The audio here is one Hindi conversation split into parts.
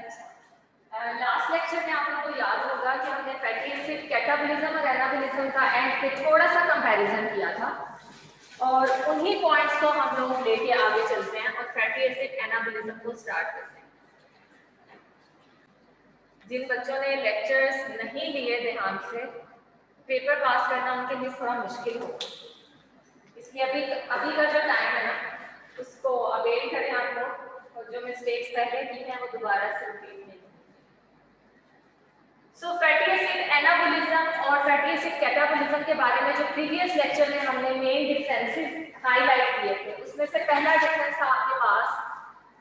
अच्छा, लास्ट लेक्चर में आप लोगों को याद होगा कि हमने फैटी एसिड कैटाबोलिज्म और एनाबोलिज्म का एंड पे थोड़ा सा कंपैरिजन किया था और उन्हीं पॉइंट्स को हम लोग लेके आगे चलते हैं और फैटी एसिड एनाबोलिज्म को स्टार्ट करते हैं। जिन बच्चों ने लेक्चर्स नहीं लिए ध्यान से, पेपर पास करना उनके लिए थोड़ा मुश्किल होगा, इसलिए अभी का जो टाइम है ना उसको अवेल करें आप लोग और जो मिस्टेक्स पहले की हैं वो दोबारा से रिपीट नहीं। सो फैटी एसिड एनाबोलिज्म और फैटी एसिड कैटाबोलिज्म के बारे में जो प्रीवियस लेक्चर में हमने मेन डिफरेंसेस हाईलाइट किए थे, उसमें से पहला डिफरेंस था आपके पास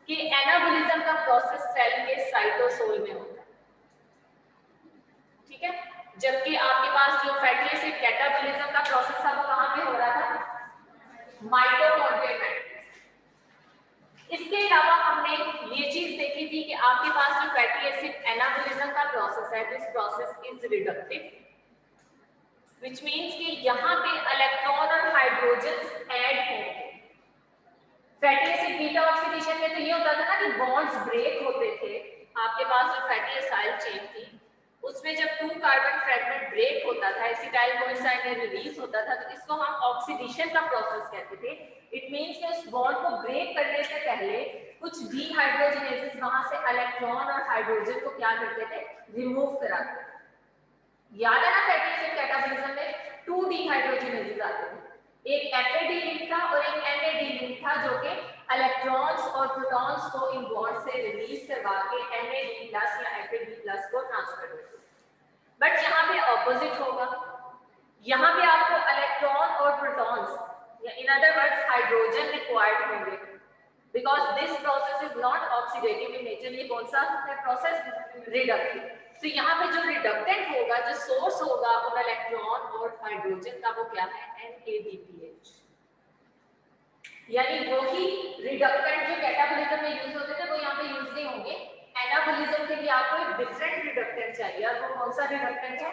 कि एनाबोलिज्म का प्रोसेस सेल के साइटोसोल में होता है, ठीक है, जबकि आपके पास जो फैटी एसिड कैटाबोलिज्म का प्रोसेस था वो कहां पे हो रहा था? माइटोकॉन्ड्रिया में। इसके अलावा हमने ये चीज देखी थी कि आपके पास जो फैटी एसिड एनाबोलिज्म का प्रोसेस है, this process is reductive, which means कि यहां पे इलेक्ट्रॉन और हाइड्रोजन्स ऐड होंगे। फैटी एसिड बीटा ऑक्सीडेशन में तो ये होता था ना कि बॉन्ड्स ब्रेक होते थे। आपके पास जो फैटी एसाइल चेन थी उसमें जब 2 कार्बन फ्रेगमेंट ब्रेक होता था, एसिटाइल कोएंजाइम में रिलीज होता था, तो इसको हम ऑक्सीडेशन का प्रोसेस कहते थे। इट मींस कि उस बॉन्ड को ब्रेक करने से पहले कुछ डीहाइड्रोजनेसेस वहां से इलेक्ट्रॉन और हाइड्रोजन को क्या करते थे? रिमूव कराते थे। याद है ना फैटी एसिड कैटाबोलिज्म में 2 डीहाइड्रोजनेसेस आते थे, एक एफएडी लिंक था और एक एनएडी लिंक था, जो कि इलेक्ट्रॉन्स और प्रोटॉन्स को इन बॉन्ड से रिलीज करवा के एनएडी प्लस या एफएडी प्लस को ट्रांसफर करते थे। बट यहाँ पे ऑपोजिट होगा, यहाँ पे आपको इलेक्ट्रॉन और प्रोटॉन्स या in other words hydrogen required होंगे, because this process is not oxidative in nature. ये कौन सा है प्रोसेस? रिडक्टिव। तो यहाँ पे जो रिडक्टेंट होगा, जो सोर्स होगा उन इलेक्ट्रॉन और हाइड्रोजन का, वो क्या है? NADPH। यानी वही रिडक्टेंट जो कैटाबोलिज्म में यूज होते थे वो यहाँ पे यूज नहीं होंगे। एनाबोलिज्म के लिए आपको एक डिफरेंट रिडक्टेंट चाहिए, और वो कौन सा रिडक्टेंट है?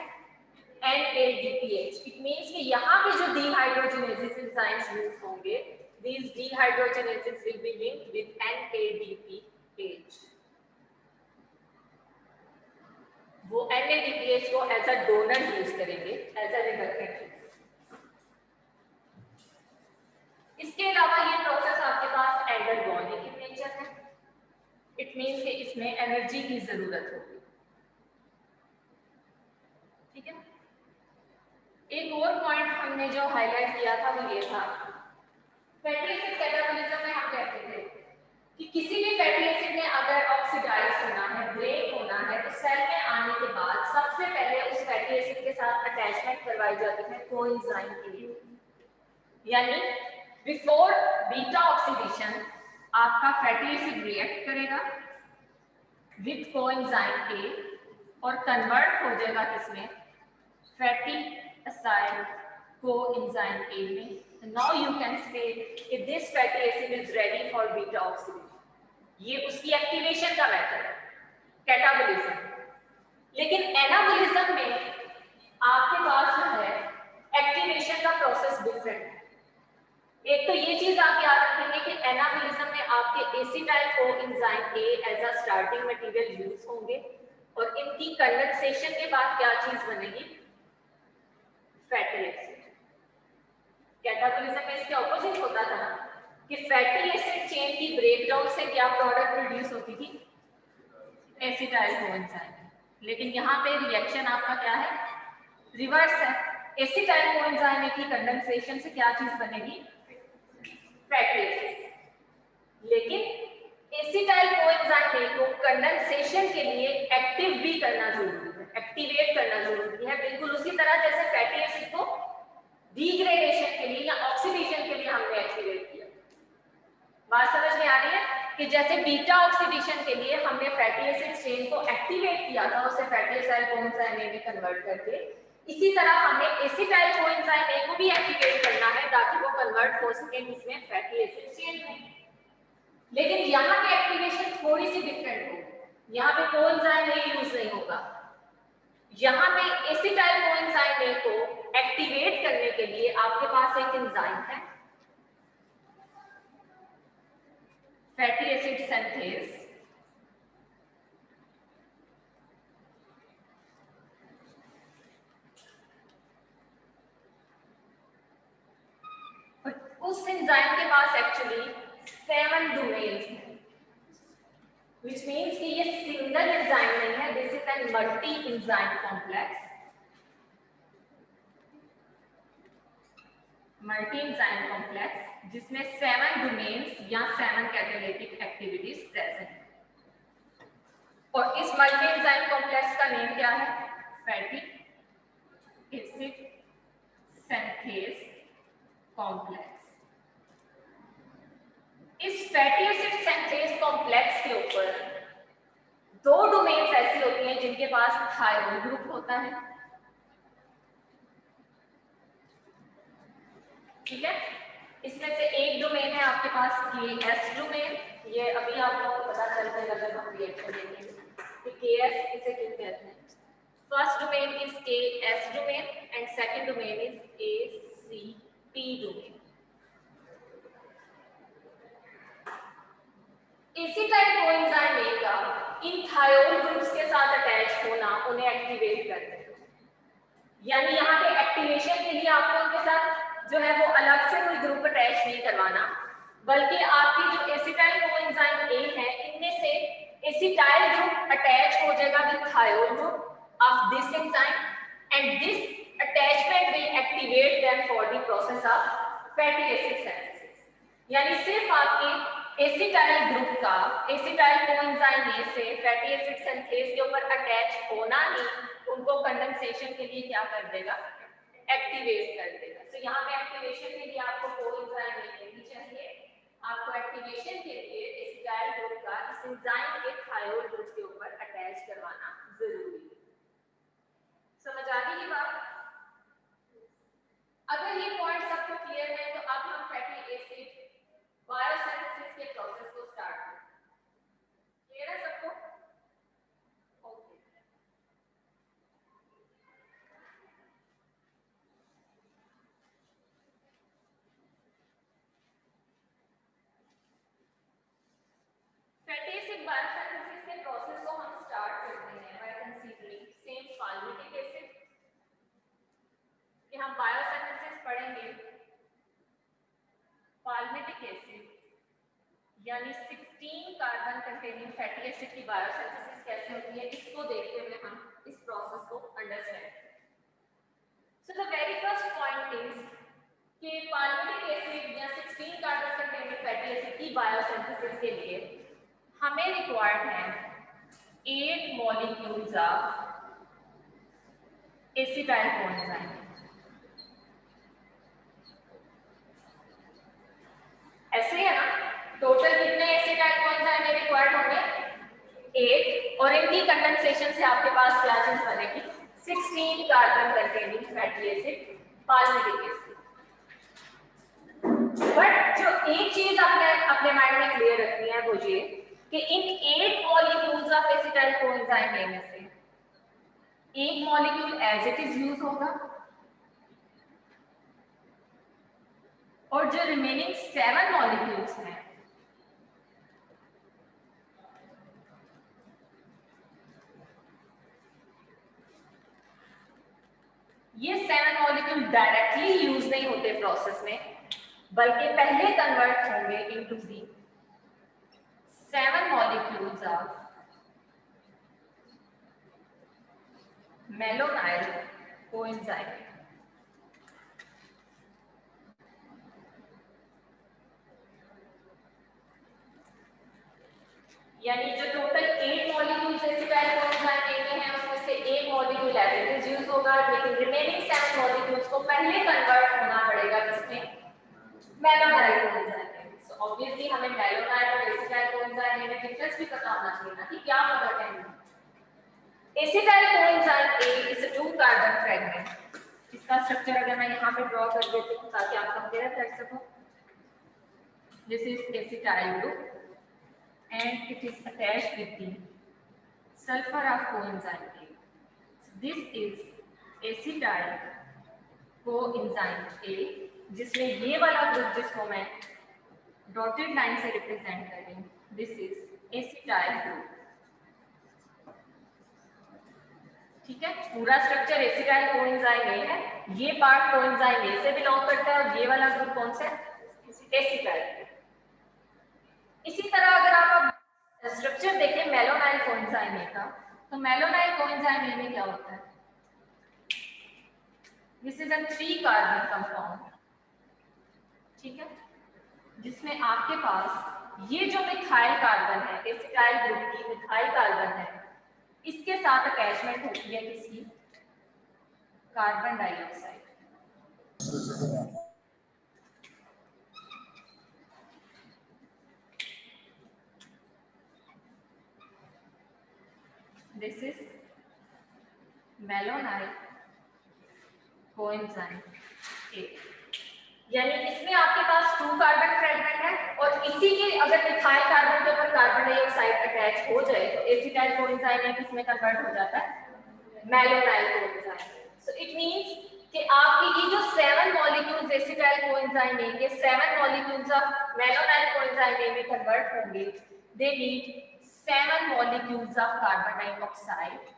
NADPH। इट मींस कि यहाँ पे जो डीहाइड्रोजनेसेस एंजाइम्स यूज होंगे, these dehydrogenases will be linked with NADPH। वो NADPH को एज अ डोनर यूज करेंगे, एज अ रिडक्टेंट। इसके अलावा ये प्रोसेस आपके पास एंडरगोनिक इन नेचर है। इट मींस कि इसमें एनर्जी की जरूरत होगी, ठीक है। एक और पॉइंट हमने जो हाईलाइट किया था वो ये था, फैटी एसिड कैटाबोलिज्म में हम कहते थे कि किसी भी फैटी एसिड में अगर ऑक्सीडाइज होना है, ब्रेक होना है, तो सेल में आने के बाद सबसे पहले उस फैटी एसिड के साथ अटैचमेंट करवाई जाती है कोएंजाइम ए। यानी बिफोर बीटा ऑक्सीडेशन आपका फैटी एसिड रिएक्ट करेगा विद कोएंजाइम ए और कन्वर्ट हो जाएगा किसमें? फैटी एसाइल कोएंजाइम ए में। नाउ यू कैन से कि this fatty acid is ready for beta oxidation. ये उसकी एक्टिवेशन का मेथड है कैटाबोलिज्म। लेकिन एनाबोलिज्म में आपके पास जो है एक्टिवेशन का प्रोसेस डिफरेंट है। एक तो ये चीज आप याद रखेंगे कि एनाबोलिज्म में आपके acetyl coenzyme A as a starting material use होंगे, और इनकी कंडेंसेशन के बाद क्या चीज बनेगी? Fatty acid. कैटाबोलिज्म में इसके ऑपोजिट होता था कि फैटी एसिड चेन की ब्रेकडाउन से क्या प्रोडक्ट प्रोड्यूस होती थी? Acetyl coenzyme. लेकिन यहाँ पे रिएक्शन आपका क्या है? रिवर्स है। एसिटाइल कोएंजाइम की कंडेंसेशन से क्या चीज बनेगी? Fatty acid. लेकिन एसिटाइल कोएंजाइम को कंडेंसेशन के लिए एक्टिव भी करना जरूरी है, एक्टिवेट करना जरूरी है, बिल्कुल उसी तरह जैसे फैटी एसिड को डिग्रेडेशन के लिए या ऑक्सीडेशन के लिए हमने एक्टिवेट किया। बात समझ में आ रही है कि जैसे बीटा ऑक्सीडेशन के लिए हमने फैटी एसिड चेन को एक्टिवेट किया था, उसे फैटी एसाइल कोएंजाइम में कन्वर्ट करके, इसी तरह हमें एसिटाइल कोएंजाइम ए को भी एक्टिवेट करना है ताकि वो कन्वर्ट हो सके इसमें फैटी एसिड चेन में। लेकिन यहाँ पे एक्टिवेशन थोड़ी सी डिफरेंट होगी। यहाँ पे कोएंजाइम ए यूज नहीं होगा, यहाँ पे एसिटाइल कोएंजाइम ए को एक्टिवेट करने के लिए आपके पास एक एंजाइम है, फैटी एसिड सिंथेज। उस एंजाइम के पास एक्चुअली 7 डोमेन्स हैं, which means कि ये सिंगल एंजाइम नहीं है, this is an multi enzyme complex, multi enzyme complex जिसमें 7 डोमेन्स या 7 कैटालिटिक एक्टिविटीज प्रेजेंट है। और इस मल्टी एंजाइम कॉम्प्लेक्स का नेम क्या है? Fatty acid synthase complex. इस फैटी एसिड सिंथेज कॉम्प्लेक्स के ऊपर 2 डोमेन्स ऐसी होती हैं जिनके पास थायरोइड ग्रुप होता है, ठीक है। इसमें से एक डोमेन है आपके पास KS डोमेन, ये अभी आप लोगों को पता चलता है अगर हम रिएक्शन देखेंगे कि KS इसे क्यों कहते हैं। First domain is KS domain and second domain is ACP domain. इसी टाइप कोएंजाइम ए का इन थायोल ग्रुप्स के साथ अटैच होना उन्हें एक्टिवेट करते हैं, यानी यहाँ पे एक्टिवेशन के लिए आपको उनके साथ जो है वो अलग से कोई ग्रुप अटैच नहीं करवाना, बल्कि आपकी जो एसिटाइल कोएंजाइम ए है इनमें से एसिटाइल ग्रुप अटैच हो जाएगा with thiol group of this enzyme and this attachment will activate them for the process of fatty acid synthesis. यानी सिर्फ आपके एसिटाइल ग्रुप का एसिटाइल कोएंजाइम ए से फैटी एसिड सिंथेज के ऊपर अटैच होना ही उनको कंडेंसेशन के लिए क्या कर देगा? एक्टिवेट कर देगा। तो यहाँ पे एक्टिवेशन के लिए आपको कोएंजाइम लेनी चाहिए, आपको एक्टिवेशन के लिए एसिटाइल ग्रुप का इस एंजाइम के थायोल ग्रुप के ऊपर अटैच करवाना जरूरी है। समझ आ गई ये बात? अगर ये पॉइंट सबको क्लियर है तो अब हम फैटी एसिड बायोसिंथेसिस के प्रोसेस को स्टार्ट करें। क्लियर है सबको? ओके। फैटी एसिड बायोसिंथेसिस के प्रोसेस को हम स्टार्ट करते हैं by considering same palmitic acid कि हम बायोसिंथेसिस पढ़ेंगे पाल्मिटिक एसिड यानी 16 कार्बन कंटेनिंग फैटी एसिड की बायोसिंथेसिस कैसे होती है इसको देखते हुए हम इस प्रोसेस को अंडरस्टैंड करें। So the very first point is कि पाल्मिटिक एसिड या 16 कार्बन कंटेनिंग फैटी एसिड की बायोसिंथेसिस के लिए हमें रिक्वायर्ड है 8 मॉलिक्यूल्स ऑफ एसिटाइल कोएंजाइम। ऐसे है ना, टोटल कितने एसिटाइल कोएंजाइम रिक्वायर्ड होंगे? 8, और इनकी कंडेंसेशन से आपके पास क्या चीज बनेगी? 16 carbon containing fatty acid palmitic acid. But जो एक चीज आपने अपने माइंड में क्लियर रखनी है वो ये कि इन 8 molecules of acetyl coenzyme A में से एक molecule as it is use होगा और जो रिमेनिंग 7 मॉलिक्यूल्स हैं ये 7 मॉलिक्यूल डायरेक्टली यूज नहीं होते प्रोसेस में, बल्कि पहले कन्वर्ट होंगे into the 7 molecules of malonyl coenzyme. यानी जो total 8 molecules acetyl coenzyme A में हैं उसमें से एक molecule as it is use होगा, लेकिन रिमेनिंग 7 मॉलिक्यूल्स को पहले कन्वर्ट होना पड़ेगा किसमें? मेलोनाइल कोएंजाइम में। सो ऑब्वियसली हमें मेलोनाइल और एसिटाइल कोएंजाइम में डिफरेंस भी पता होना चाहिए ना कि क्या फर्क है इनमें। Acetyl coenzyme A is a 2 carbon fragment. इसका स्ट्रक्चर अगर मैं यहां पे ड्रॉ कर देती हूं ताकि आप कंपेयर कर सको। This is acetyl group and it is attached with the sulfur of coenzyme A. So this is acetyl coenzyme A, जिसमें ये वाला ग्रुप जिसको मैं डॉटेड लाइन से रिप्रेजेंट कर रही हूँ, दिस इज एसिटाइल ग्रुप। ठीक है, पूरा स्ट्रक्चर एसिटाइल कोएंजाइम ए है, ये पार्ट कोएंजाइम ए से बिलोंग करता है और ये वाला ग्रुप कौन सा है? एसिटाइल। इसी तरह अगर आप स्ट्रक्चर देखें मेलोनाइल कोएंजाइम ए का, तो मेलोनाइल कोएंजाइम ए में क्या होता है? This is a 3 carbon compound, ठीक है, जिसमें आपके पास ये जो मिथाइल कार्बन है, एसिटाइल ग्रुप की मिथाइल कार्बन है, इसके साथ अटैचमेंट होती है किसकी? Carbon dioxide. This is malonyl coenzyme A, यानी इसमें आपके पास 2 कार्बन फ्रेगमेंट है और इसी के अगर मिथाइल कार्बन के ऊपर कार्बन डाइऑक्साइड अटैच हो जाए तो एसिटाइल कोएंजाइम ए किसमें कन्वर्ट हो जाता है? मेलोनाइल कोएंजाइम। सो इट मींस कि आपके ये जो 7 मॉलिक्यूल्स एसिटाइल कोएंजाइम ए के 7 molecules of malonyl coenzyme A में कन्वर्ट होंगे, they need 7 molecules of carbon dioxide.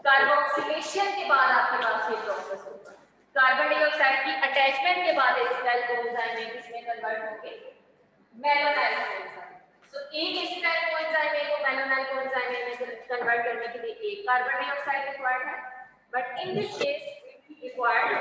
Carboxylation के बाद आपके पास ये प्रोसेस होगा, कार्बन डाइऑक्साइड की अटैचमेंट के बाद एसिटाइल कोएंजाइम में किसमें कन्वर्ट होंगे? मेलोनाइल कोएंजाइम। सो एक एसिटाइल कोएंजाइम ए को मेलोनाइल कोएंजाइम में कन्वर्ट करने के लिए एक कार्बन डाइऑक्साइड रिक्वायर्ड है, but in this case required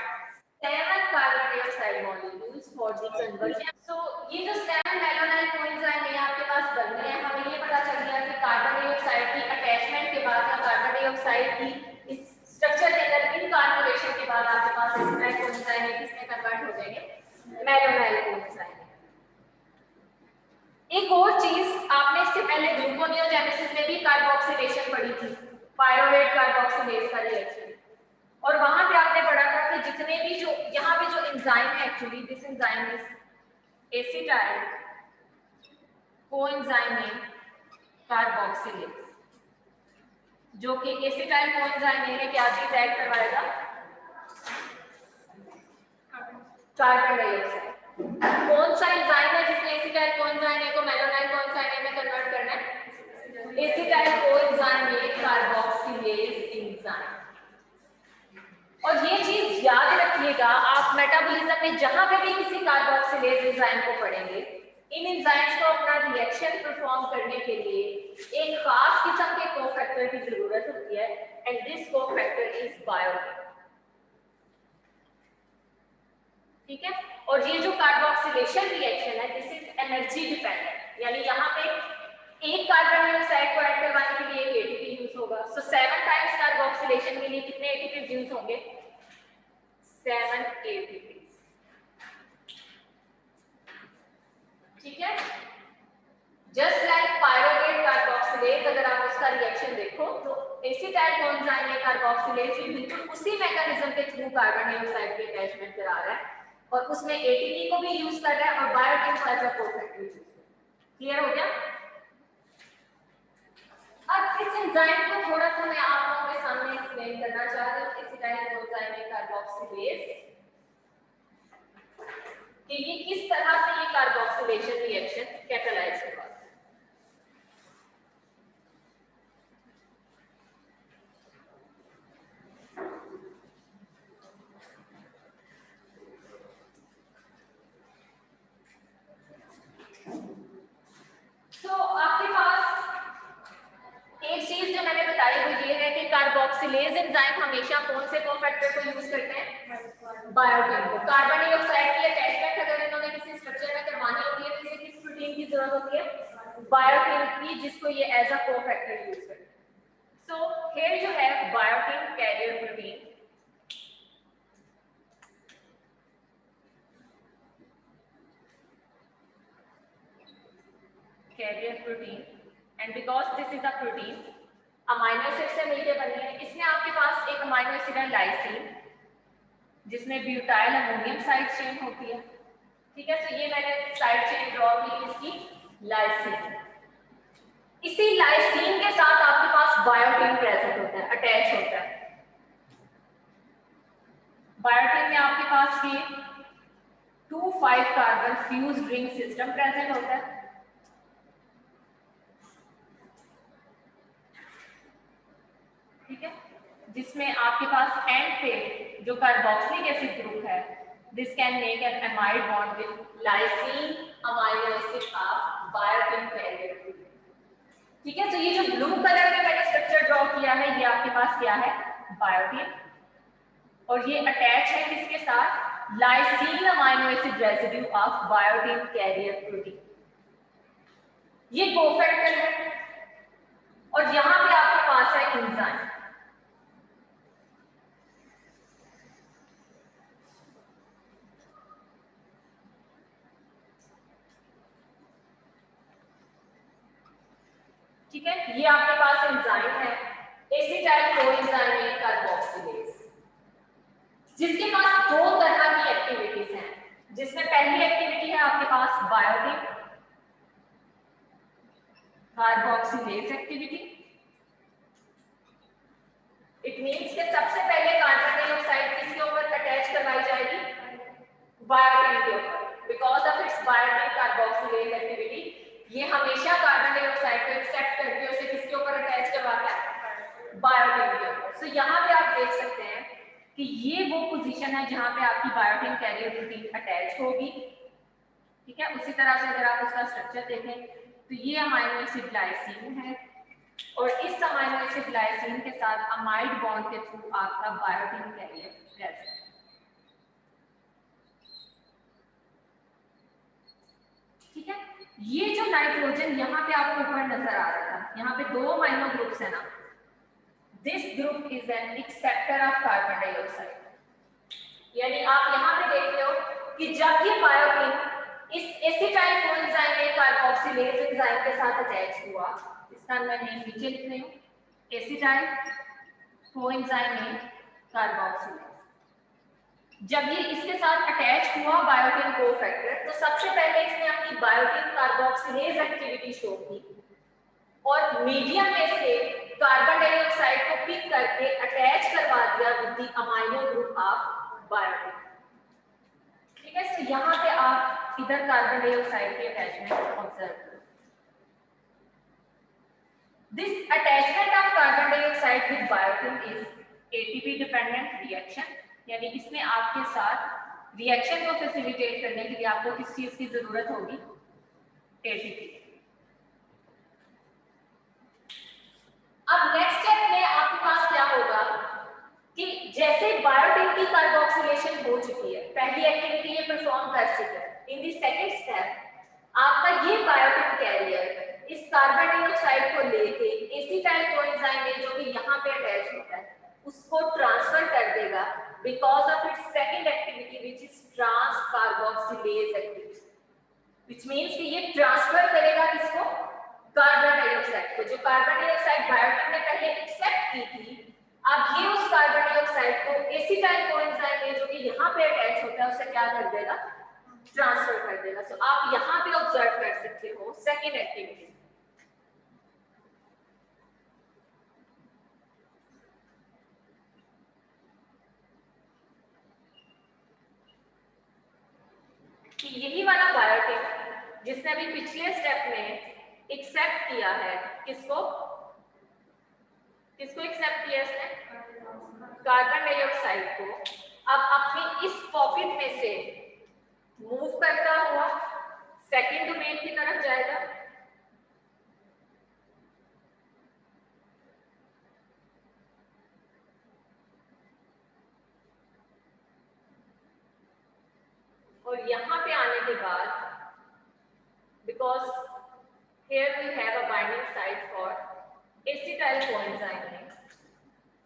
7 carbon dioxide molecules for the conversion. So ये जो 7 मेलोनाइल कोएंजाइम है आपके पास बनने हैं, हमें ये पता चल गया कि कार्बन डाइऑक्साइड की अटैचमेंट के बाद या कार्बन डाइऑक्साइड की इस स्ट्रक्चर के अंदर इनकार्पोरेशन के बाद आपके पास एसिटाइल कोएंजाइम में किसमें कन्वर्ट हो जाएंगे? मेलोनाइल कोएंजाइम। एक और चीज आपने इससे पहले ग्लूकोनियोजेनेसिस में भी कार्बोक्सिलेशन पढ़ी थी, पायरुवेट कार्बोक्सिलेज का रिएक्शन, और वहां पे आपने पढ़ा था कि जितने भी जो यहाँ पे जो एंजाइम है, actually this enzyme is acetyl coenzyme carboxylase, जो कि एसिटाइल कोएंजाइम में क्या चीज ऐड करवाएगा? Carbon dioxide. कौन सा एंजाइम है जिसने एसिटाइल कोएंजाइम को मेलोनाइल कोएंजाइम में कन्वर्ट करना है? Acetyl coenzyme carboxylase enzyme. और ये चीज याद रखिएगा, आप मेटाबॉलिज्म में जहां पे भी किसी कार्बोक्सिलेज एंजाइम को पढ़ेंगे, इन एंजाइम्स को अपना रिएक्शन परफॉर्म करने के लिए एक खास किस्म के कोफैक्टर की जरूरत होती है, and this cofactor is biotin, ठीक है। और ये जो कार्बोक्सिलेशन रिएक्शन है, दिस इज एनर्जी डिपेंडेंट, यानी यहाँ पे एक कार्बन डाइऑक्साइड को ऐड करवाने के लिए एक एटीपी यूज होगा। सो 7 टाइम्स कार्बोक्सिलेशन के लिए कितने एटीपी यूज होंगे? 7 एटीपी, ठीक है। जस्ट लाइक पायरुवेट कार्बोक्सिलेज, अगर आप उसका रिएक्शन देखो तो एसिटाइल कोएंजाइम में कार्बोक्सिलेज भी बिल्कुल उसी मैकेनिज्म के थ्रू कार्बन डाइऑक्साइड की अटैचमेंट करा रहा है और उसमें एटीपी को भी यूज कर रहा है और बायोटिन को एज अ कोफैक्टर यूज कर रहा है। क्लियर हो गया? अब इस एंजाइम को थोड़ा सा मैं आप लोगों के सामने एक्सप्लेन करना चाह रही हूं, एसिटाइल कोएंजाइम कार्बोक्सिलेज, कि ये किस तरह से ये कार्बोक्सिलेशन रिएक्शन कैटालाइज करवाता है। आपके पास एक चीज जो मैंने बताई वो ये है कि कार्बोक्सिलेज एंजाइम हमेशा कौन से कोफैक्टर को यूज करते हैं? बायोटिन को। कार्बन डाइऑक्साइड की अटैचमेंट अगर इन्होंने किसी स्ट्रक्चर में करवानी होती है तो इसे किस प्रोटीन की जरूरत होती है? बायोटिन की, जिसको ये एज अ कोफैक्टर यूज करते हैं। So here you have biotin carrier protein, carrier protein, and because this is a protein, amino acid से मिलकर बनी है। इसमें आपके पास एक अमाइनो एसिड है लाइसिन, जिसमें ब्यूटाइल अमोनियम साइड चेन होती है, ठीक है। तो ये मैंने साइड चेन ड्रॉ की इसकी लाइसिन। इसी लाइसिन के साथ आपके पास बायोटिन प्रेजेंट होता है, अटैच होता है। बायोटिन में आपके पास ये 2,5 carbon fused ring system present होता है, ठीक है, जिसमें आपके पास एंड पे जो कार्बोक्सिलिक एसिड ग्रुप है This can make an amide bond with lysine amino acid of biotin carrier. ठीक है, तो ये जो ब्लू कलर में मैंने स्ट्रक्चर ड्रॉ किया है, ये आपके पास क्या है, बायोटिन, और ये अटैच है किसके साथ, lysine amino acid residue of biotin carrier protein. ये कोफैक्टर है, और यहां पे आपके पास है एंजाइम। ठीक है, ये आपके पास एंजाइम है एसिटाइल कोएंजाइम कार्बोक्सिलेज, जिसके पास दो तरह की एक्टिविटीज हैं, जिसमें पहली एक्टिविटी है आपके पास biotin carboxylase activity. It means कि सबसे पहले कार्बन डाइऑक्साइड किसके ऊपर अटैच करवाई जाएगी, बायोटिन के ऊपर, because of it's biotin carboxylase activity. ये हमेशा कार्बन डाइऑक्साइड को एक्सेप्ट करके उसे किसके ऊपर अटैच करवाता है, बायोटिन के ऊपर। सो यहाँ पे आप देख सकते हैं कि ये वो पोजीशन है जहाँ पे आपकी बायोटिन कैरियर प्रोटीन अटैच होगी। ठीक है, उसी तरह से अगर आप उसका स्ट्रक्चर देखें तो ये अमाइनो एसिड लाइसीन है, और इस अमाइनो एसिड लाइसीन के साथ अमाइड बॉन्ड के थ्रू आपका बायोटिन कैरियर प्रेजेंट। ठीक है, ये जो नाइट्रोजन यहाँ पे आपको ऊपर नजर आ रहा था, यहाँ पे दो अमाइनो ग्रुप्स है ना, this group is an acceptor of carbon dioxide. यानी आप यहाँ पे देख रहे हो कि जब ये बायोटिन इस एसिटाइल कोएंजाइम कार्बोक्सिलेज एंजाइम के साथ अटैच हुआ, इसका मैं नेम नीचे लिख रही हूँ, एसिटाइल कोएंजाइम कार्बोक्सिलेज। जब ये इसके साथ अटैच हुआ बायोटिन कोफैक्टर, तो सबसे पहले इसने अपनी बायोटिन कार्बोक्सिलेज एक्टिविटी शो की, और मीडियम में से कार्बन डाइऑक्साइड को पिक करके अटैच करवा दिया with the amino group of biotin. ठीक है, सो यहाँ पे आप इधर कार्बन डाइऑक्साइड की अटैचमेंट ऑब्जर्व करो। This attachment of carbon dioxide with biotin is ATP dependent reaction, यानी इसमें आपके साथ रिएक्शन को फैसिलिटेट करने के लिए आपको किस चीज की जरूरत होगी, एटीपी। अब नेक्स्ट स्टेप में आपके पास क्या होगा कि जैसे बायोटिन की कार्बोक्सिलेशन हो चुकी है, पहली एक्टिविटी ये परफॉर्म कर चुका है, इन द सेकंड स्टेप आपका ये बायोटिन कैरियर इस कार्बन डाइऑक्साइड को लेके एसिटाइल कोएंजाइम में जो कि यहाँ पे अटैच होता है उसको ट्रांसफर कर देगा, because of its second activity which is trans carboxylase activity, which means कि ये ट्रांसफर करेगा किसको, कार्बन डाइऑक्साइड को, जो कार्बन डाइऑक्साइड बायोटिन ने पहले एक्सेप्ट की थी, अब ये उस कार्बन डाइऑक्साइड को एसिटाइल कोएंजाइम में जो कि यहाँ पे अटैच होता है उसे क्या कर देगा, ट्रांसफर कर देगा। सो आप यहाँ पे ऑब्जर्व कर सकते हो सेकंड एक्टिविटी। कि यही वाला बायोटिन जिसने अभी पिछले स्टेप में एक्सेप्ट किया है, किसको किसको एक्सेप्ट किया इसने, कार्बन डाइऑक्साइड को, अब अपनी इस पॉकेट में से मूव करता हुआ सेकंड डोमेन की तरफ जाएगा, और यहाँ पे आने के बाद because here we have a binding site for acetyl coenzyme,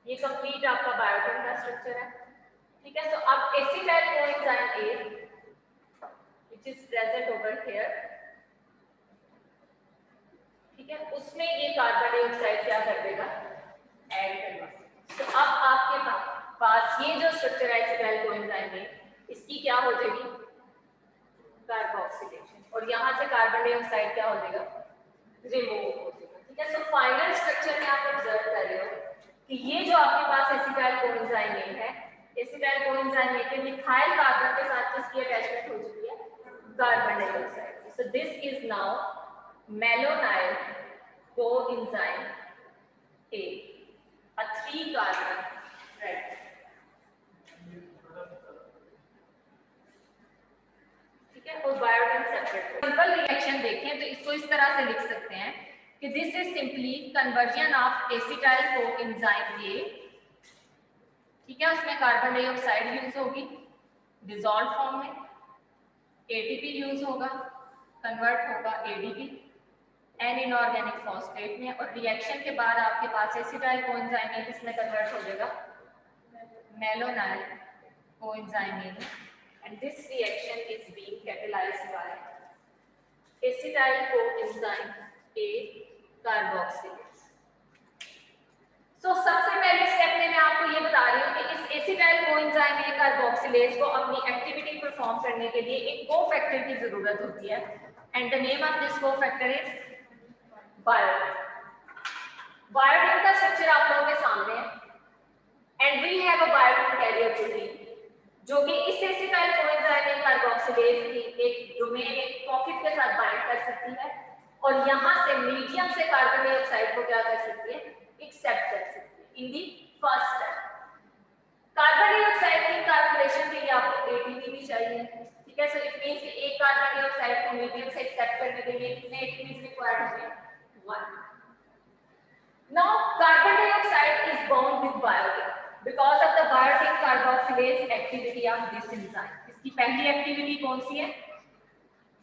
ये कंप्लीट आपका बायोटिन का स्ट्रक्चर है। ठीक है, तो अब acetyl coenzyme A which is present over here, ठीक है, उसमें ये कार्बन डाइऑक्साइड क्या कर देगा, ऐड कर देगा। तो अब आपके पास ये जो स्ट्रक्चर है एसिटाइल कोएंजाइम में, इसकी क्या हो जाएगी, कार्बोक्सिलेशन, और यहाँ से कार्बन डाइऑक्साइड क्या हो जाएगा, रिमूव हो जाएगा। ठीक है, सो फाइनल स्ट्रक्चर में आप ऑब्जर्व कर रहे हो कि ये जो आपके पास एसिटाइल कोएंजाइम है, एसिटाइल कोएंजाइम के मिथाइल कार्बन के साथ किसकी अटैचमेंट हो चुकी है, carbon dioxide. So this is now malonyl coenzyme A, a 3 carbon thread। कि this is simply conversion of acetyl coenzyme A, ठीक है, उसमें कार्बन डाइऑक्साइड यूज होगी डिसॉल्व फॉर्म में, एटीपी यूज होगा, कन्वर्ट होगा एडीपी एन इनऑर्गेनिक फॉस्फेट में, और रिएक्शन के बाद आपके पास एसिटाइल कोएंजाइम ए किसमें कन्वर्ट हो जाएगा, malonyl coenzyme A, and this reaction is being catalysed by acetyl coenzyme A carboxylase. So सबसे पहले स्टेप में मैं आपको ये बता रही हूँ कि इस एसिटाइल कोएंजाइम ए कार्बोक्सिलेज को अपनी एक्टिविटी परफॉर्म करने के लिए एक कोफैक्टर की जरूरत होती है, and the name of this cofactor is biotin. Biotin का स्ट्रक्चर आप लोगों के सामने है, and we have a biotin carrier protein जो कि इस एसिटाइल कोएंजाइम ए कार्बोक्सिलेज की एक डोमेन एक पॉकेट के साथ बाइंड कर सकती है, और यहां से मीडियम से कार्बन डाइऑक्साइड को क्या कर सकती है, एक्सेप्ट कर सकती है in the first step. Carbon dioxide की कार्बोनेशन के लिए आपको एटीपी भी चाहिए, ठीक है, सो इट मींस कि एक कार्बन डाइऑक्साइड को मीडियम से एक्सेप्ट करने के लिए कितने एटीपीज रिक्वायर्ड होंगे, 1। Now carbon dioxide is bound with biotin because of the biotin carboxylase activity of this enzyme. इसकी पहली एक्टिविटी कौन सी है,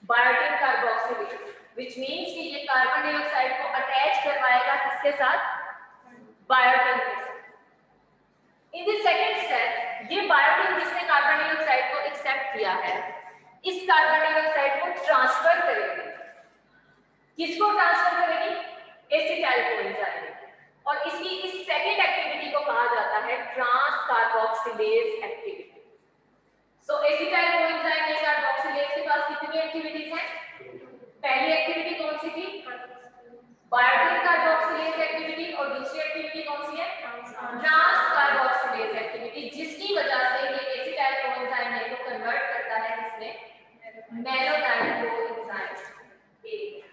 biotin carboxylase, which means कि ये कार्बन डाइऑक्साइड को अटैच करवाएगा किसके साथ, बायोटिन के साथ। इन द सेकंड स्टेप ये बायोटिन जिसने कार्बन डाइऑक्साइड को एक्सेप्ट किया है, इस कार्बन डाइऑक्साइड को ट्रांसफर करेगी, किसको ट्रांसफर करेगी, एसिटाइल कोएंजाइम, और इसकी इस सेकंड एक्टिविटी को कहा जाता है trans carboxylase activity. So acetyl coenzyme A carboxylase के पास कितनी एक्टिविटीज हैं, पहली एक्टिविटी कौन सी थी, बायोटिन कार्बोक्सिलेज एक्टिविटी, और दूसरी एक्टिविटी कौन सी है, ट्रांस कार्बोक्सिलेज एक्टिविटी, जिसकी वजह से ये एसिटाइल कोएंजाइम ए को कन्वर्ट करता है इसमें मेलोनाइल कोएंजाइम ए।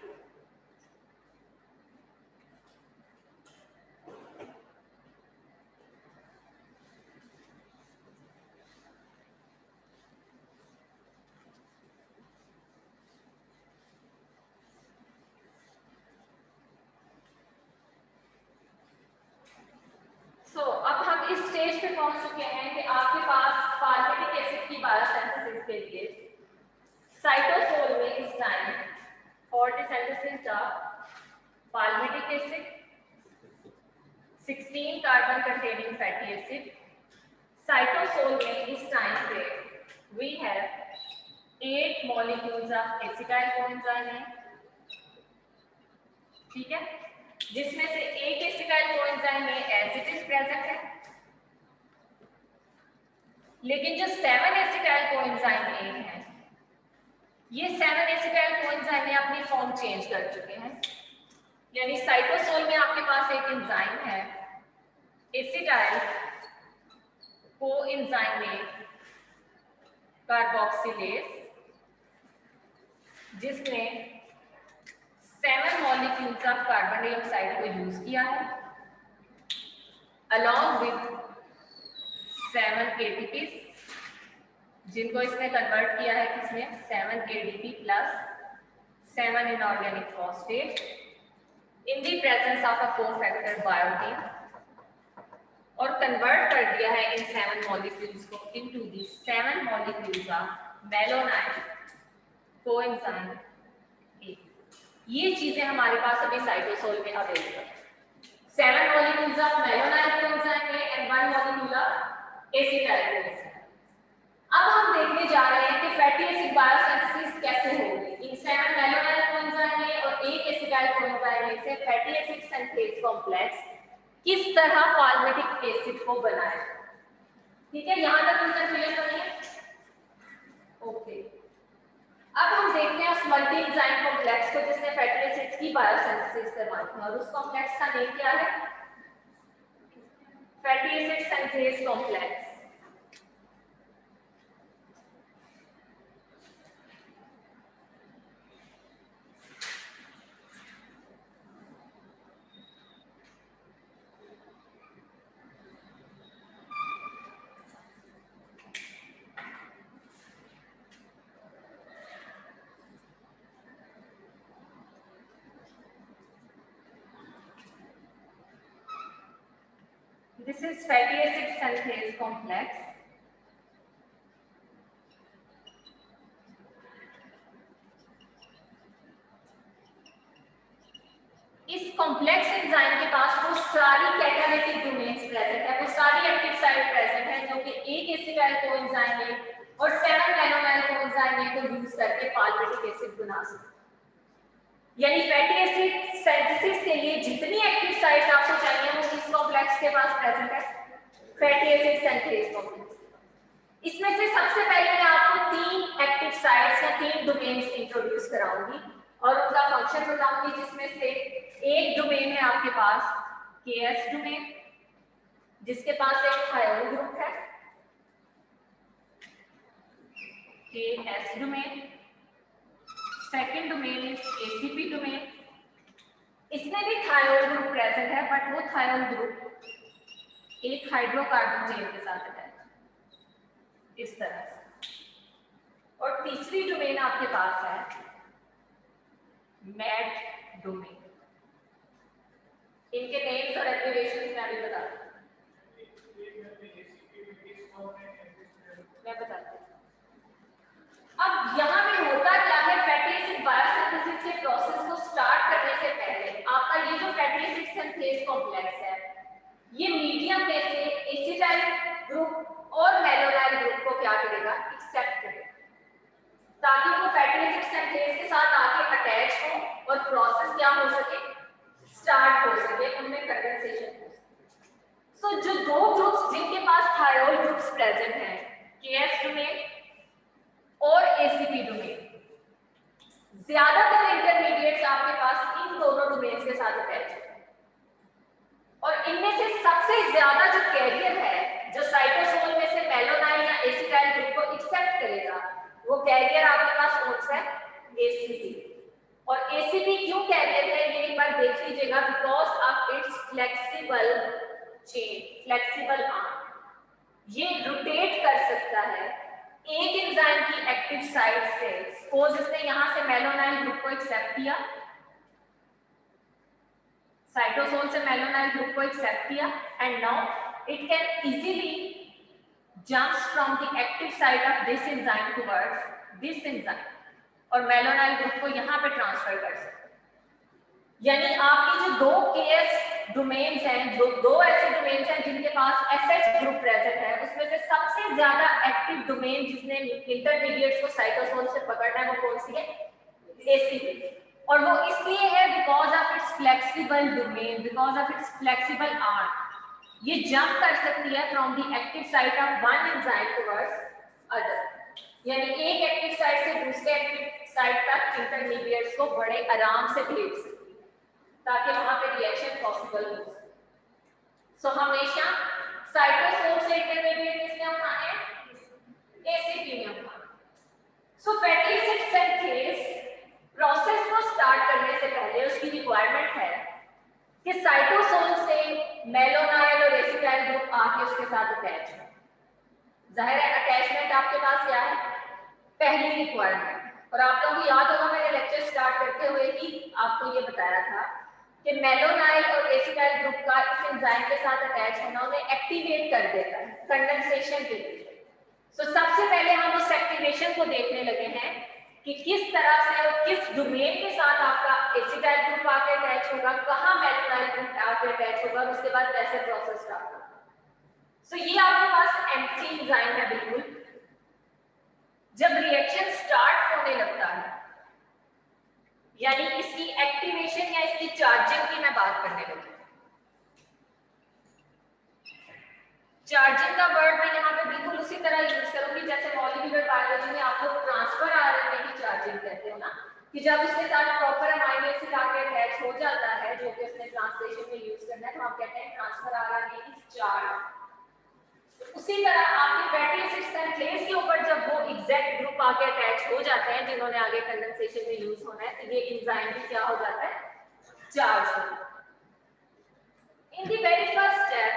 अब हम इस स्टेज पे पहुंच चुके हैं कि आपके पास पाल्मिटिक एसिड की बायोसिंथेसिस के लिए साइटोसोल में इस time for the synthesis of palmitic acid, 16 carbon containing fatty acid, cytosol में इस टाइम पे we have 8 molecules of acetyl coenzyme A, ठीक है, जिसमें से एक एसिटाइल कोएंजाइम में एज इट इज प्रेजेंट है, लेकिन जो 7 एसिटाइल कोएंजाइम ए है, ये 7 एसिटाइल कोएंजाइम में अपनी फॉर्म चेंज कर चुके हैं, यानी साइटोसोल में आपके पास एक एंजाइम है एसिटाइल कोएंजाइम ए कार्बोक्सिलेज, जिसने 7 मॉलिक्यूल्स ऑफ कार्बन डाइऑक्साइड को यूज किया है अलॉन्ग विद 7 एटीपीज, जिनको इसने कन्वर्ट किया है किसमें, 7 ADP plus 7 inorganic phosphate in the presence of a cofactor biotin, और कन्वर्ट कर दिया है इन 7 मॉलिक्यूल्स को into the 7 molecules of malonyl coenzyme A. ये चीजें हमारे पास अभी साइटोसोल में अवेलेबल है, 7 molecules of malonyl coenzyme A and 1 molecule of acetyl coenzyme. अब हम देखने जा रहे हैं कि फैटी एसिड बायोसिंथेसिस कैसे होगी इन 7 मेलोनाइल कोएंजाइम ए और एक एसिटाइल कोएंजाइम ए से फैटी एसिड सिंथेज कॉम्प्लेक्स किस तरह पाल्मिटिक एसिड को बनाए, ठीक है, यहां तक मुझे क्लियर नहीं है, ओके। अब हम देखते हैं उस मल्टी एंजाइम कॉम्प्लेक्स को जिसने फैटी एसिड्स की बायोसिंथेसिस करवाई है, और उस कॉम्प्लेक्स का नेम क्या है, fatty acid synthase complex. This is fatty acid synthase complex. इस कॉम्प्लेक्स एंजाइम के पास वो सारी कैटालिटिक डोमेन्स प्रेजेंट है, वो सारी एक्टिव साइट प्रेजेंट है जो कि एक एसिटाइल कोएंजाइम है और 7 मैनोनाइल कोएंजाइम है को यूज करके पालमिटिक एसिड बना सकते हैं। यानी फैटी एसिड सिंथेसिस के लिए जितनी एक्टिव साइट्स आपको चाहिए वो किस कॉम्प्लेक्स के पास प्रेजेंट है, फैटी एसिड सिंथेस कॉम्प्लेक्स। इसमें से सबसे पहले मैं आपको 3 एक्टिव साइट्स या 3 डोमेन्स इंट्रोड्यूस कराऊंगी और उनका फंक्शन बताऊंगी, जिसमें से एक डोमेन है आपके पास केएस डोमेन, जिसके पास एक थायोल ग्रुप है, KS domain. Second domain is ACP domain, इसमें भी थायोल ग्रुप प्रेजेंट है बट वो थायोल ग्रुप एक हाइड्रोकार्बन चेन के साथ अटैच है इस तरह से। और तीसरी डोमेन आपके पास है मैट डोमेन। इनके नेम्स और एक्टिवेशंस मैं अभी बताती हूँ, मैं बताती हूँ। अब यहाँ में होता क्या है, फैटी एसिड बायोसिंथेसिस के प्रोसेस को स्टार्ट करने से पहले आपका ये जो फैटी एसिड सिंथेस कॉम्प्लेक्स है ये मीडियम में से एसिटाइल ग्रुप और मैलोनाइल ग्रुप को क्या करेगा, एक्सेप्ट करेगा, ताकि वो फैटी एसिड सिंथेस के साथ आके अटैच हो और प्रोसेस क्या हो सके, स्टार्ट हो सके, उनमें कंडेंसेशन हो सके। सो जो दो ग्रुप्स जिनके पास थायोल ग्रुप्स प्रेजेंट हैं, केएस डोमेन और एसीपी डोमेन, ज्यादातर इंटरमीडिएट्स आपके पास इन दोनों डोमेन्स के साथ अटैच है। और इनमें से सबसे ज्यादा जो कैरियर है जो साइटोसोल में से मैलोनाइल या एसिटाइल ग्रुप को एक्सेप्ट करेगा वो कैरियर आपके पास कौन सा है, एसीपी। और एसीपी क्यों कैरियर है ये एक बार देख लीजिएगा, because of it's flexible chain, flexible arm, ये रोटेट कर सकता है एक एंजाइम की एक्टिव साइट से। सपोज इसने यहां से मैलोनाइल ग्रुप को एक्सेप्ट किया, साइटोसोल से मैलोनाइल ग्रुप को एक्सेप्ट किया, and now it can easily jumps from the active site of this enzyme towards this enzyme और मैलोनाइल ग्रुप को यहां पे ट्रांसफर कर सकते हैं। यानी आपकी जो दो केएस डोमेन्स हैं, जो दो ऐसे डोमेन्स हैं जिनके पास एसएच ग्रुप प्रेजेंट है, उसमें से सबसे ज्यादा एक्टिव डोमेन जिसने इंटरमीडिएट्स को साइटोसोल से पकड़ना है वो कौन सी है, एसीपी। और वो इसलिए है because of it's flexible domain, because of it's flexible arm, ये जंप कर सकती है from the active site of one enzyme towards other. यानी एक एक्टिव साइट से दूसरे एक्टिव साइट तक इंटरमीडिएट्स को बड़े आराम से भेज सकती है ताकि वहां पे रिएक्शन पॉसिबल हो सके। सो हमेशा साइटोसोल से इंटरमीडिएट किसने उठाने हैं, एसीपी ने उठाने। सो फैटी एसिड सिंथेस प्रोसेस को स्टार्ट करने से पहले उसकी रिक्वायरमेंट है कि साइटोसोल से मैलोनाइल और एसिटाइल ग्रुप आके उसके साथ अटैच हो। जाहिर है अटैचमेंट आपके पास क्या है, पहली रिक्वायरमेंट। और आप लोगों को याद होगा मैंने लेक्चर स्टार्ट करते हुए ही आपको ये बताया था कि मैलोनाइल और एसिटाइल ग्रुप का इस एंजाइम के साथ अटैच होना उन्हें एक्टिवेट कर देता है कंडेंसेशन के लिए। सो सबसे पहले हम उस एक्टिवेशन को देखने लगे हैं कि किस तरह से और किस डोमेन के साथ आपका एसिटाइल ग्रुप आके अटैच होगा, कहाँ मैलोनाइल ग्रुप आके अटैच होगा और उसके बाद कैसे प्रोसेस स्टार्ट होगा। सो ये आपके पास एम्प्टी एंजाइम है बिल्कुल। जब रिएक्शन स्टार्ट होने लगता है यानी इसकी एक्टिवेशन या इसकी चार्जिंग की मैं बात करने लगी। चार्जिंग का वर्ड मैं यहाँ पे बिल्कुल उसी तरह यूज करूंगी जैसे मॉलिक्यूलर बायोलॉजी में आप लोग ट्रांसफर आरएनए की चार्जिंग कहते हो ना, कि जब उसके साथ प्रॉपर अमाइनो एसिड आके अटैच हो जाता है जो कि उसने ट्रांसलेशन में यूज करना है तो हम कहते हैं ट्रांसफर आरएनए इज चार्ज। उसी तरह आपके फैटी एसिड सिंथेस के ऊपर जब वो एग्जैक्ट ग्रुप आके अटैच हो जाते हैं जिन्होंने आगे कंडेंसेशन में यूज होना है तो ये एंजाइम भी क्या हो जाता है, चार्ज हो जाता है। In the very first step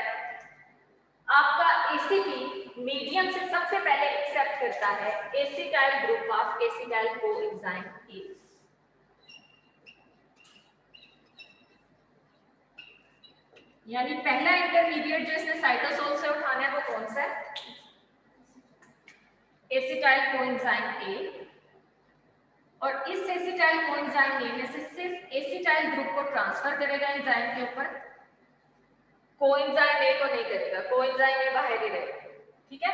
आपका एसीपी मीडियम से सबसे पहले एक्सेप्ट करता है acetyl group of acetyl coenzyme A. यानी पहला इंटरमीडिएट जो इसने साइटोसोल से उठाना है वो कौन सा है? एसिटाइल कोएंजाइम ए। और इस एसिटाइल कोएंजाइम ए में से सिर्फ एसिटाइल ग्रुप को ट्रांसफर करेगा एंजाइम के ऊपर, कोएंजाइम ए को नहीं करेगा, कोएंजाइम ए बाहर ही रहेगा। ठीक है,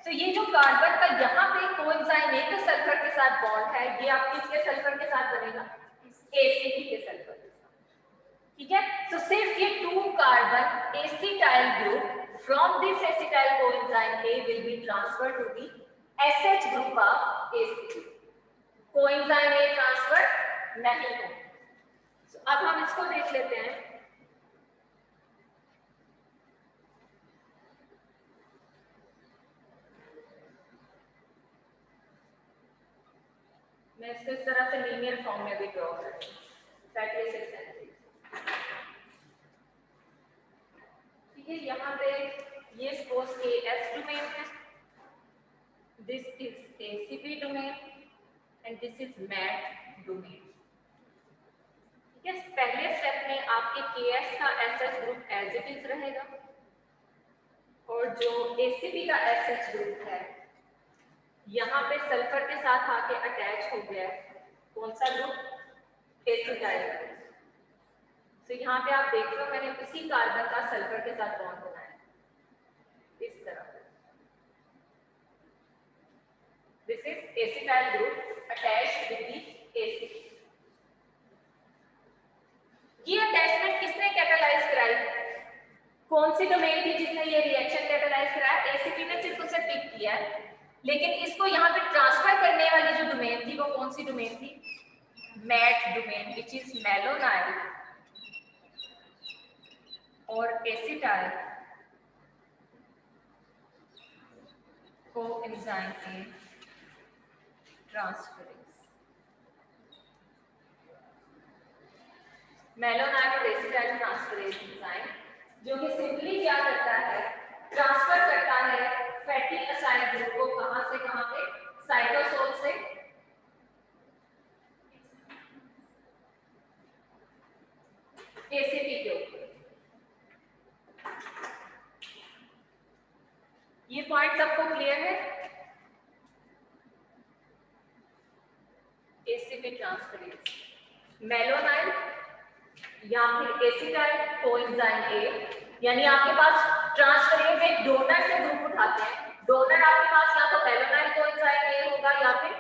तो ये जो कार्बन का यहाँ पे कोएंजाइम ए के सल्फर के साथ बॉन्ड है, ये आप किसके सल्फर के साथ बनेगा? एसीपी के सल्फर के साथ। ठीक है, तो सिर्फ ये 2 carbon acetyl group from this acetyl coenzyme A will be transferred to the SH group of ACP. Coenzyme A transfer नहीं है। तो अब हम इसको देख लेते हैं। मैं इसको इस तरह से लीनियर फॉर्म में भी ड्रॉ करती हूँ। Fatty acid synthesis. ठीक है, यहाँ पे ये सपोज के एस डोमेन है, this is ACP domain and this is MAT domain. ठीक है, पहले स्टेप में आपके केएस का SH group as it is रहेगा और जो एसीपी का एसएच ग्रुप है यहाँ पे सल्फर के साथ आके अटैच हो गया है। कौन सा ग्रुप? एसिटाइल। तो यहाँ पे आप देख लो मैंने उसी कार्बन का सल्फर के साथ बॉन्ड बनाया इस तरह। This is acetyl group attached with the acid. ये अटैचमेंट किसने कैटालाइज कराई? कौन सी डोमेन थी जिसने ये रिएक्शन कैटालाइज कराया? एसीपी ने सिर्फ उसे पिक किया है, लेकिन इसको यहाँ पे ट्रांसफर करने वाली जो डोमेन थी वो कौन सी डोमेन थी? मैट डोमेन, विच इज मेलोनाइल और एसिटाइल कोएंजाइम ए ट्रांसफरेंस। मेलोनाइल और एसिटाइल ट्रांसफरेंस एंजाइम जो कि सिंपली क्या करता है? ट्रांसफर करता है फैटी एसाइड ग्रुप को कहां से कहां पे? साइटोसोल से एसीपी के ऊपर। ये पॉइंट सबको क्लियर है? एसीपी ट्रांसफरेंस, मेलोनाइल या फिर एसिटाइल कोएंजाइम ए, यानी आपके पास ट्रांसफरेंस एक डोनर से ग्रुप उठाते हैं। डोनर आपके पास या तो मेलोनाइल कोएंजाइम ए होगा या फिर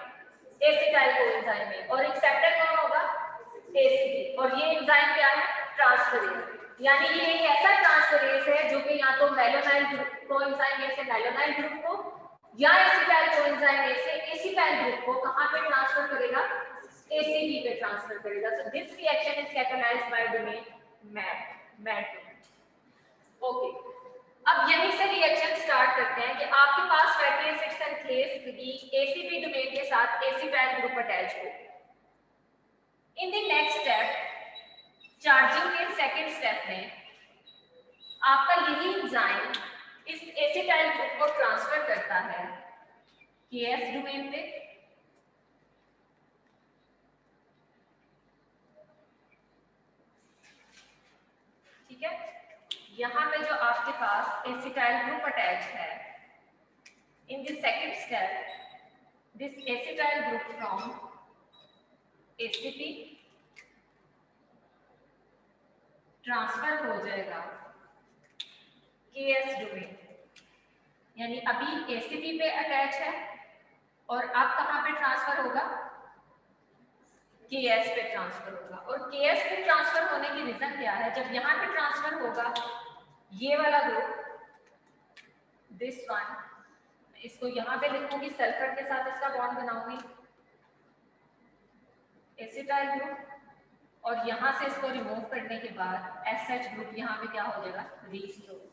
एसिटाइल कोएंजाइम ए, और एक्सेप्टर कौन होगा? एसीपी। और ये एंजाइम क्या है? ट्रांसफरेंस। यानी ये एक ऐसा ट्रांसफरेंस है जो कि या तो मेलोनाइल कोएंजाइम ए से मेलोनाइल ग्रुप को या एसिटाइल कोएंजाइम ए से एसिटाइल ग्रुप को कहां पे ट्रांसफर करेगा? ACP पे ट्रांसफर करेगा। So this reaction is catalyzed by domain MAT। Okay, अब यहीं से रिएक्शन स्टार्ट करते हैं कि आपके पास फैटी एसिड सिंथेस की ACP डोमेन के साथ एसिटाइल ग्रुप अटैच हो। In the next step, charging के सेकंड स्टेप में आपका यही एंजाइम इस एसिटाइल ग्रुप को ट्रांसफर करता है KS डोमेन पे। ठीक है, यहाँ पे जो आपके पास एसिटाइल ग्रुप अटैच है, इन the second step this acetyl group from ACP transfer हो जाएगा केएस डोमेन। यानी अभी एसीपी पे अटैच है और अब कहाँ पे ट्रांसफर होगा? केएस पे ट्रांसफर होगा। और केएस पे ट्रांसफर होने की रीजन क्या है? जब यहाँ पे ट्रांसफर होगा ये वाला ग्रुप, दिस वन, इसको यहाँ पे लिखूंगी, सल्फर के साथ इसका बॉन्ड बनाऊंगी एसिटाइल ग्रुप, और यहाँ से इसको रिमूव करने के बाद एसएच ग्रुप यहाँ पे क्या हो जाएगा? रीस्टोर।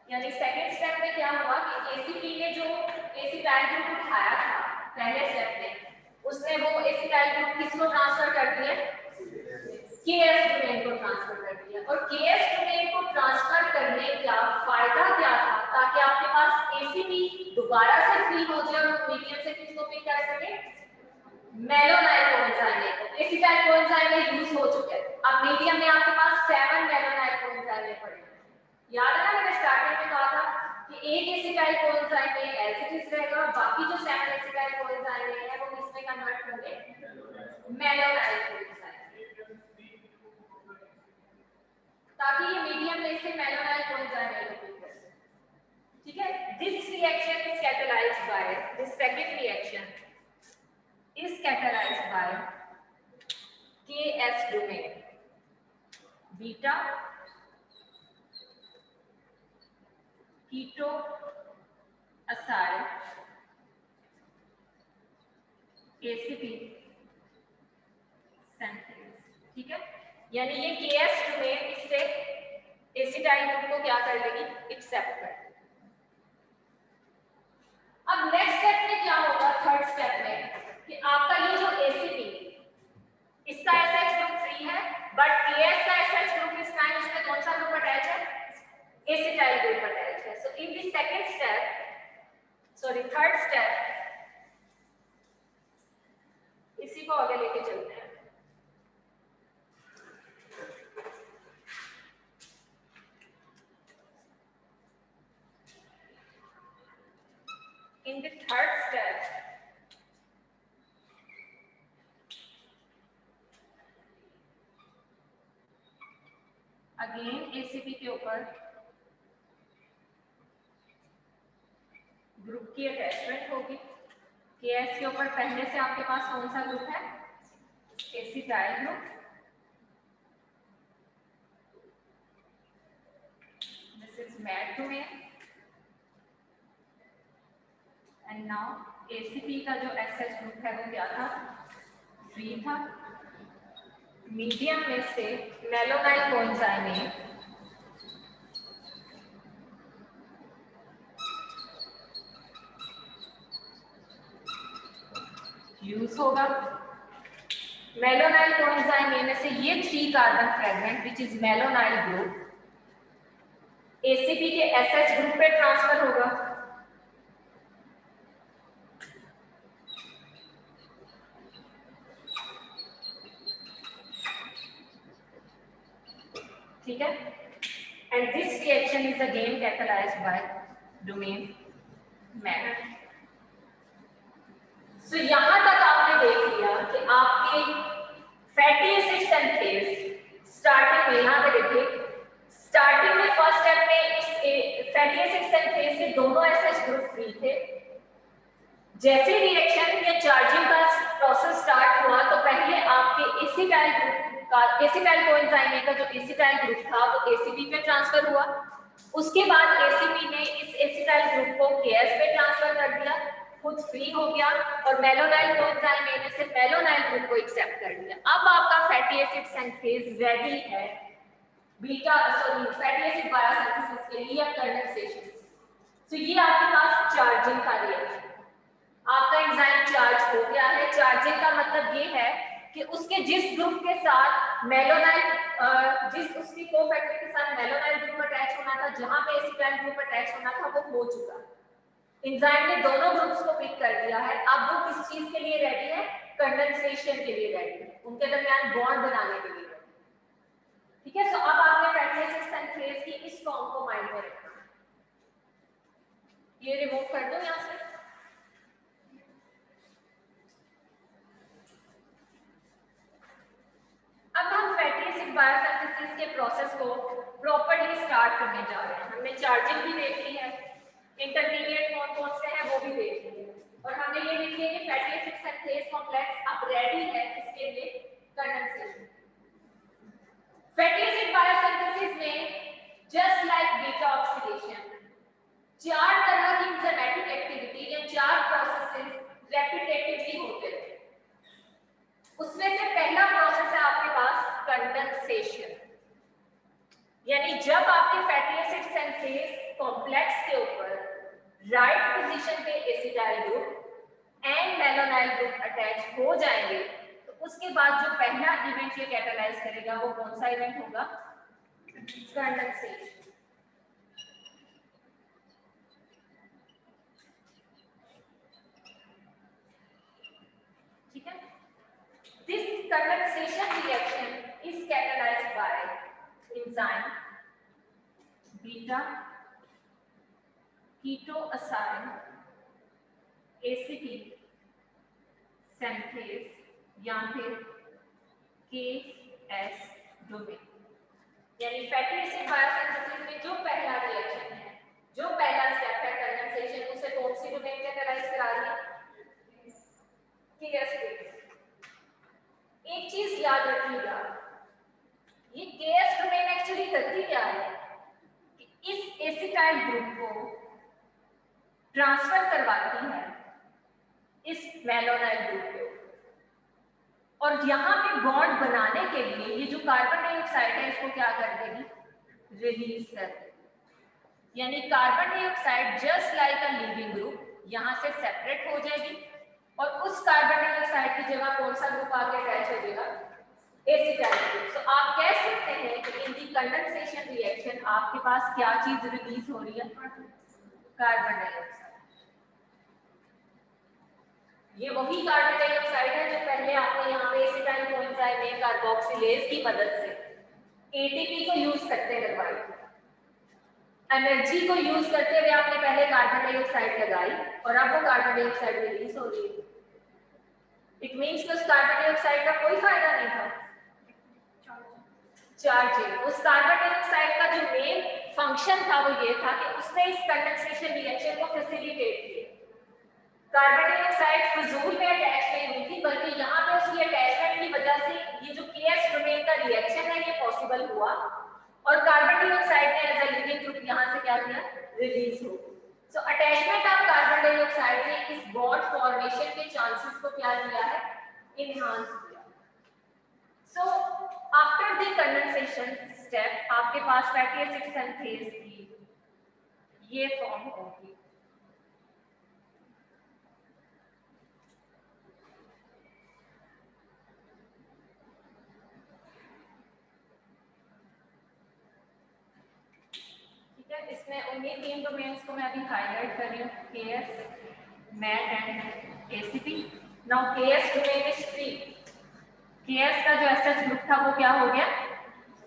यानी सेकंड स्टेप में क्या हुआ कि एसीपी ने जो एसिटाइल ग्रुप उठाया था पहले स्टेप में, उसने वो एसिटाइल ग्रुप किसको ट्रांसफर कर दिया? केएस डोमेन को ट्रांसफर कर दिया। और केएस डोमेन को ट्रांसफर करने का फायदा क्या था? ताकि आपके पास एसीपी दोबारा से फ्री हो जाए और मीडियम से किसको पिक कर सके? मेलोनाइल कोएंजाइम ए को। एसिटाइल कोएंजाइम ए अब मीडियम में आपके पास 7 मेलोनाइल कोएंजाइम पड़े। याद है ना मैंने स्टार्टिंग में कहा था कि एक एसिटाइल कोएंजाइम में एज इट इज रहेगा और बाकी जो 7 एसिटाइल कोएंजाइम है वो किसमें कन्वर्ट होंगे, मेलोनाइल कोएंजाइम, ताकि ये मीडियम में से मेलोनाइल कोएंजाइम एलोकेट कर सके। ठीक है, this reaction is catalysed by, this second reaction is catalysed by KS domain, beta keto acyl ACP synthase. ठीक है, यानी ये KS डोमेन इससे एसिटाइल ग्रुप को क्या कर लेगी, एक्सेप्ट कर लेगी। अब नेक्स्ट स्टेप में क्या होगा, थर्ड स्टेप में, कि आपका ये जो ACP इसका SH ग्रुप 3 है, बट KS का SH ग्रुप इस टाइम इसमें कौन सा ग्रुप अटैच है, एसिटाइल ग्रुप अटैच है। So in the second step, sorry third step, इसी को आगे लेके चलते हैं। In the third step, again ACP के ऊपर ग्रुप की अटैचमेंट होगी। KS के ऊपर पहले से आपके पास कौन सा ग्रुप है, acetyl group. This is MAT domain and now ACP का जो SH ग्रुप है वो क्या था, 3 था। मीडियम में से मेलोनाइल कोएंजाइम यूज होगा। मेलोनाइल कोएंजाइम में से ये 3 carbon fragment which is malonyl group ACP के SH ग्रुप पे ट्रांसफर होगा। ठीक है, and this reaction is again catalysed by domain MAT. So यहां तक आपने देख लिया कि आपके फैटी एसिड सिंथेज स्टार्टिंग में, यहां पे देखिए स्टार्टिंग में फर्स्ट स्टेप में इस फैटी एसिड सिंथेज के दोनों एसएच ग्रुप फ्री थे। जैसे रिएक्शन या चार्जिंग का प्रोसेस स्टार्ट हुआ तो पहले आपके एसिटाइल ग्रुप का, एसिटाइल कोएंजाइम का जो एसिटाइल ग्रुप था वो ACP पे ट्रांसफर हुआ। उसके बाद ACP ने इस एसिटाइल ग्रुप को KS पे ट्रांसफर कर दिया, खुद फ्री हो गया और मेलोनाइल कोएंजाइम में से मेलोनाइल ग्रुप को एक्सेप्ट कर लिया। अब आपका फैटी एसिड सिंथेज रेडी है बीटा फैटी एसिड बायोसिंथेसिस के लिए या कंडेंसेशन। तो ये आपके पास चार्जिंग का रिएक्शन, आपका एंजाइम चार्ज हो गया है। चार्जिंग का मतलब ये है कि उसके जिस ग्रुप के साथ मेलोनाइल, जिस उसकी कोफैक्टर के साथ मेलोनाइल ग्रुप अटैच होना था, जहां पे एसिटाइल ग्रुप अटैच होना था, वो हो चुका। एंजाइम ने दोनों ग्रुप्स को पिक कर दिया है। अब वो किस चीज के लिए रेडी है, कंडेंसेशन के लिए रेडी है, उनके दरमियान बॉन्ड बनाने के लिए। ठीक है, सो अब आपने फैटी एसिड सिंथेज की इस फॉर्म को माइंड में रखना। ये रिमूव कर दो यहां से। अब हम फैटी एसिड बायोसिंथेसिस के प्रोसेस को प्रॉपर्ली स्टार्ट करने जा रहे हैं। हमने चार्जिंग भी देख ली है, इंटरमीडिएट कौन कौन से हैं वो भी देख लिए, और हमने ये देख लिया कि फैटी एसिड सिंथेज कॉम्प्लेक्स अब रेडी है इसके लिए कंडेंसेशन। फैटी एसिड बायोसिंथेसिस में जस्ट लाइक बीटा ऑक्सीडेशन 4 तरह की एंजाइमेटिक एक्टिविटी या 4 प्रोसेसेस रेपिटेटिवली होते हैं। उसमें से पहला प्रोसेस है आपके पास कंडेंसेशन, यानी जब आपके फैटी एसिड सिंथेज कॉम्प्लेक्स के ऊपर राइट पोजीशन पे acetyl group and malonyl group attach हो जाएंगे तो उसके बाद जो पहला इवेंट ये कैटालाइज करेगा वो कौन सा इवेंट होगा, कंडेंसेशन। ठीक है, this condensation reaction is catalyzed enzyme beta ketoacyl ACT synthase या फिर केएस डोमेन। यानी फैटी एसिड बायोसिंथेसिस में जो पहला रिएक्शन है, जो पहला स्टेप है कंडेंसेशन, उसे कौन सी डोमेन कैटेगराइज करा रही है? KS domain. एक चीज याद रखिएगा, ये केएस डोमेन एक्चुअली करती क्या है कि इस एसिटाइल ग्रुप को ट्रांसफर करवाती है इस मैलोनाइल ग्रुप को, और यहाँ पे बॉन्ड बनाने के लिए ये जो कार्बन डाइऑक्साइड है इसको क्या कर देगी? रिलीज कर देगी। यानी कार्बन डाइऑक्साइड जस्ट लाइक अ लीविंग ग्रुप यहाँ से सेपरेट हो जाएगी और उस कार्बन डाइऑक्साइड की जगह कौन सा ग्रुप आके अटैच हो जाएगा? Acetyl group. सो आप कह सकते हैं कि इन दी कंडेंसेशन रिएक्शन आपके पास क्या चीज रिलीज हो रही है? Carbon dioxide. ये वही कार्बन डाइऑक्साइड है जो पहले आपने यहाँ पे एसिटाइल कोएंजाइम में कार्बोक्सिलेज की मदद से एटीपी को यूज करते लगवाई, एनर्जी को यूज करते हुए आपने पहले कार्बन डाइऑक्साइड लगाई और अब वो कार्बन डाइऑक्साइड रिलीज हो रही है। इट मींस कि उस कार्बन डाइऑक्साइड का कोई फायदा नहीं था, चार्जिंग। उस कार्बन डाइऑक्साइड का जो मेन फंक्शन था वो ये था कि उसने इस कंडेंसेशन रिएक्शन को फैसिलिटेट किया। कार्बन डाइऑक्साइड फिजूल में अटैच नहीं हुई थी, बल्कि यहाँ पे उसकी अटैचमेंट की वजह से ये जो केएस डोमेन का रिएक्शन है ये पॉसिबल हुआ और कार्बन डाइऑक्साइड ने एज अ लिविंग ग्रुप यहाँ से क्या किया? रिलीज हो। सो अटैचमेंट ऑफ कार्बन डाइऑक्साइड ने इस बॉन्ड फॉर्मेशन के चांसेस को क्या किया है? इनहांस किया। So after the condensation step आपके पास फैटी एसिड सिंथेज की ये फॉर्म होगी। इसमें उन्हीं तीन डोमेन्स को मैं अभी हाईलाइट कर रही हूँ, KS, MAT and ACP. Now KS domain is free. KS का जो एसएच ग्रुप था वो क्या हो गया?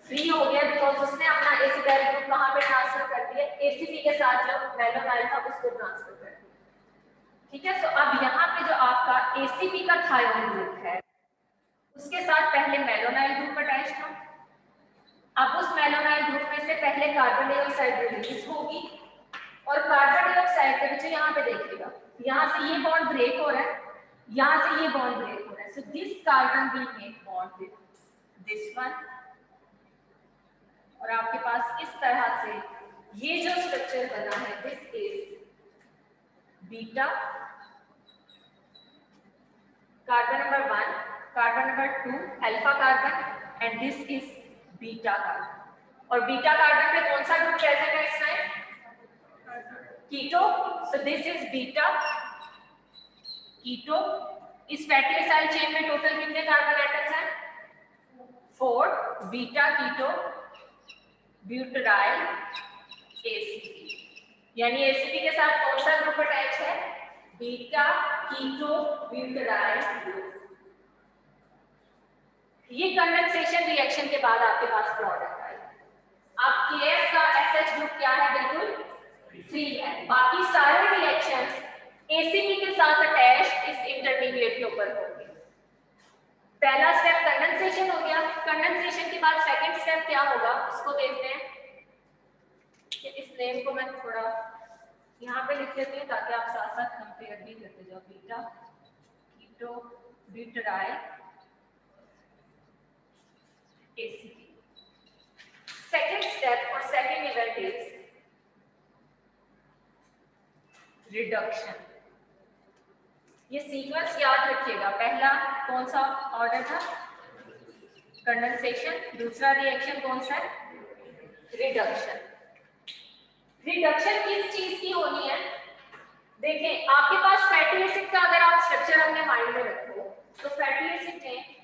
फ्री हो गया, बिकॉज उसने अपना एसिटाइल ग्रुप कहाँ पे ट्रांसफर कर दिया? एसीपी के साथ जो मैलोनाइल था उसको ट्रांसफर कर दिया। ठीक है, सो अब यहाँ पे जो आपका एसीपी का थायोन ग्रुप है उसके साथ पहले मैलोनाइल ग्रुप अटैच था। अब उस मैलोनाइल ग्रुप में से पहले कार्बन डाइऑक्साइड रिलीज होगी और कार्बन डाइऑक्साइड के पीछे यहाँ पे देखिएगा, यहाँ से ये बॉन्ड ब्रेक हो रहा है, यहाँ से ये बॉन्ड ब्रेक हो रहा है। So this carbon will make bond with this one और आपके पास इस तरह से ये जो स्ट्रक्चर बना है this is beta carbon number 1, carbon number 2 alpha carbon and this is beta carbon. और बीटा कार्बन पे कौन सा ग्रुप प्रेजेंट है इस time? Keto. So this is beta keto. इस फैटी एसिड चेन में टोटल कितने कार्बन एटम्स हैं? 4। Beta keto butyryl ACP. यानी एसीपी के साथ कौन सा ग्रुप अटैच है? Beta keto butyryl group. ये कंडेंसेशन रिएक्शन के बाद आपके पास प्रोडक्ट आएगा। अब केएस का एसएच ग्रुप क्या है? बिल्कुल फ्री है। बाकी सारे रिएक्शंस एसीपी के साथ अटैच इस इंटरमीडिएट के ऊपर होंगे। पहला स्टेप कंडेंसेशन हो गया। कंडेंसेशन के बाद सेकंड स्टेप क्या होगा उसको देखते हैं। इस नेम को मैं थोड़ा यहाँ पे लिख देती हूँ ताकि आप साथ साथ कंपेयर भी करते जाओ। Beta keto butyryl ACP. Second step और सेकंड इवेंट इज रिडक्शन। ये सीक्वेंस याद रखिएगा। पहला कौन सा ऑर्डर था? कंडेंसेशन। दूसरा रिएक्शन कौन सा है? रिडक्शन। रिडक्शन किस चीज की होनी है? देखें, आपके पास फैटी एसिड का अगर आप स्ट्रक्चर अपने माइंड में रखो तो फैटी एसिड में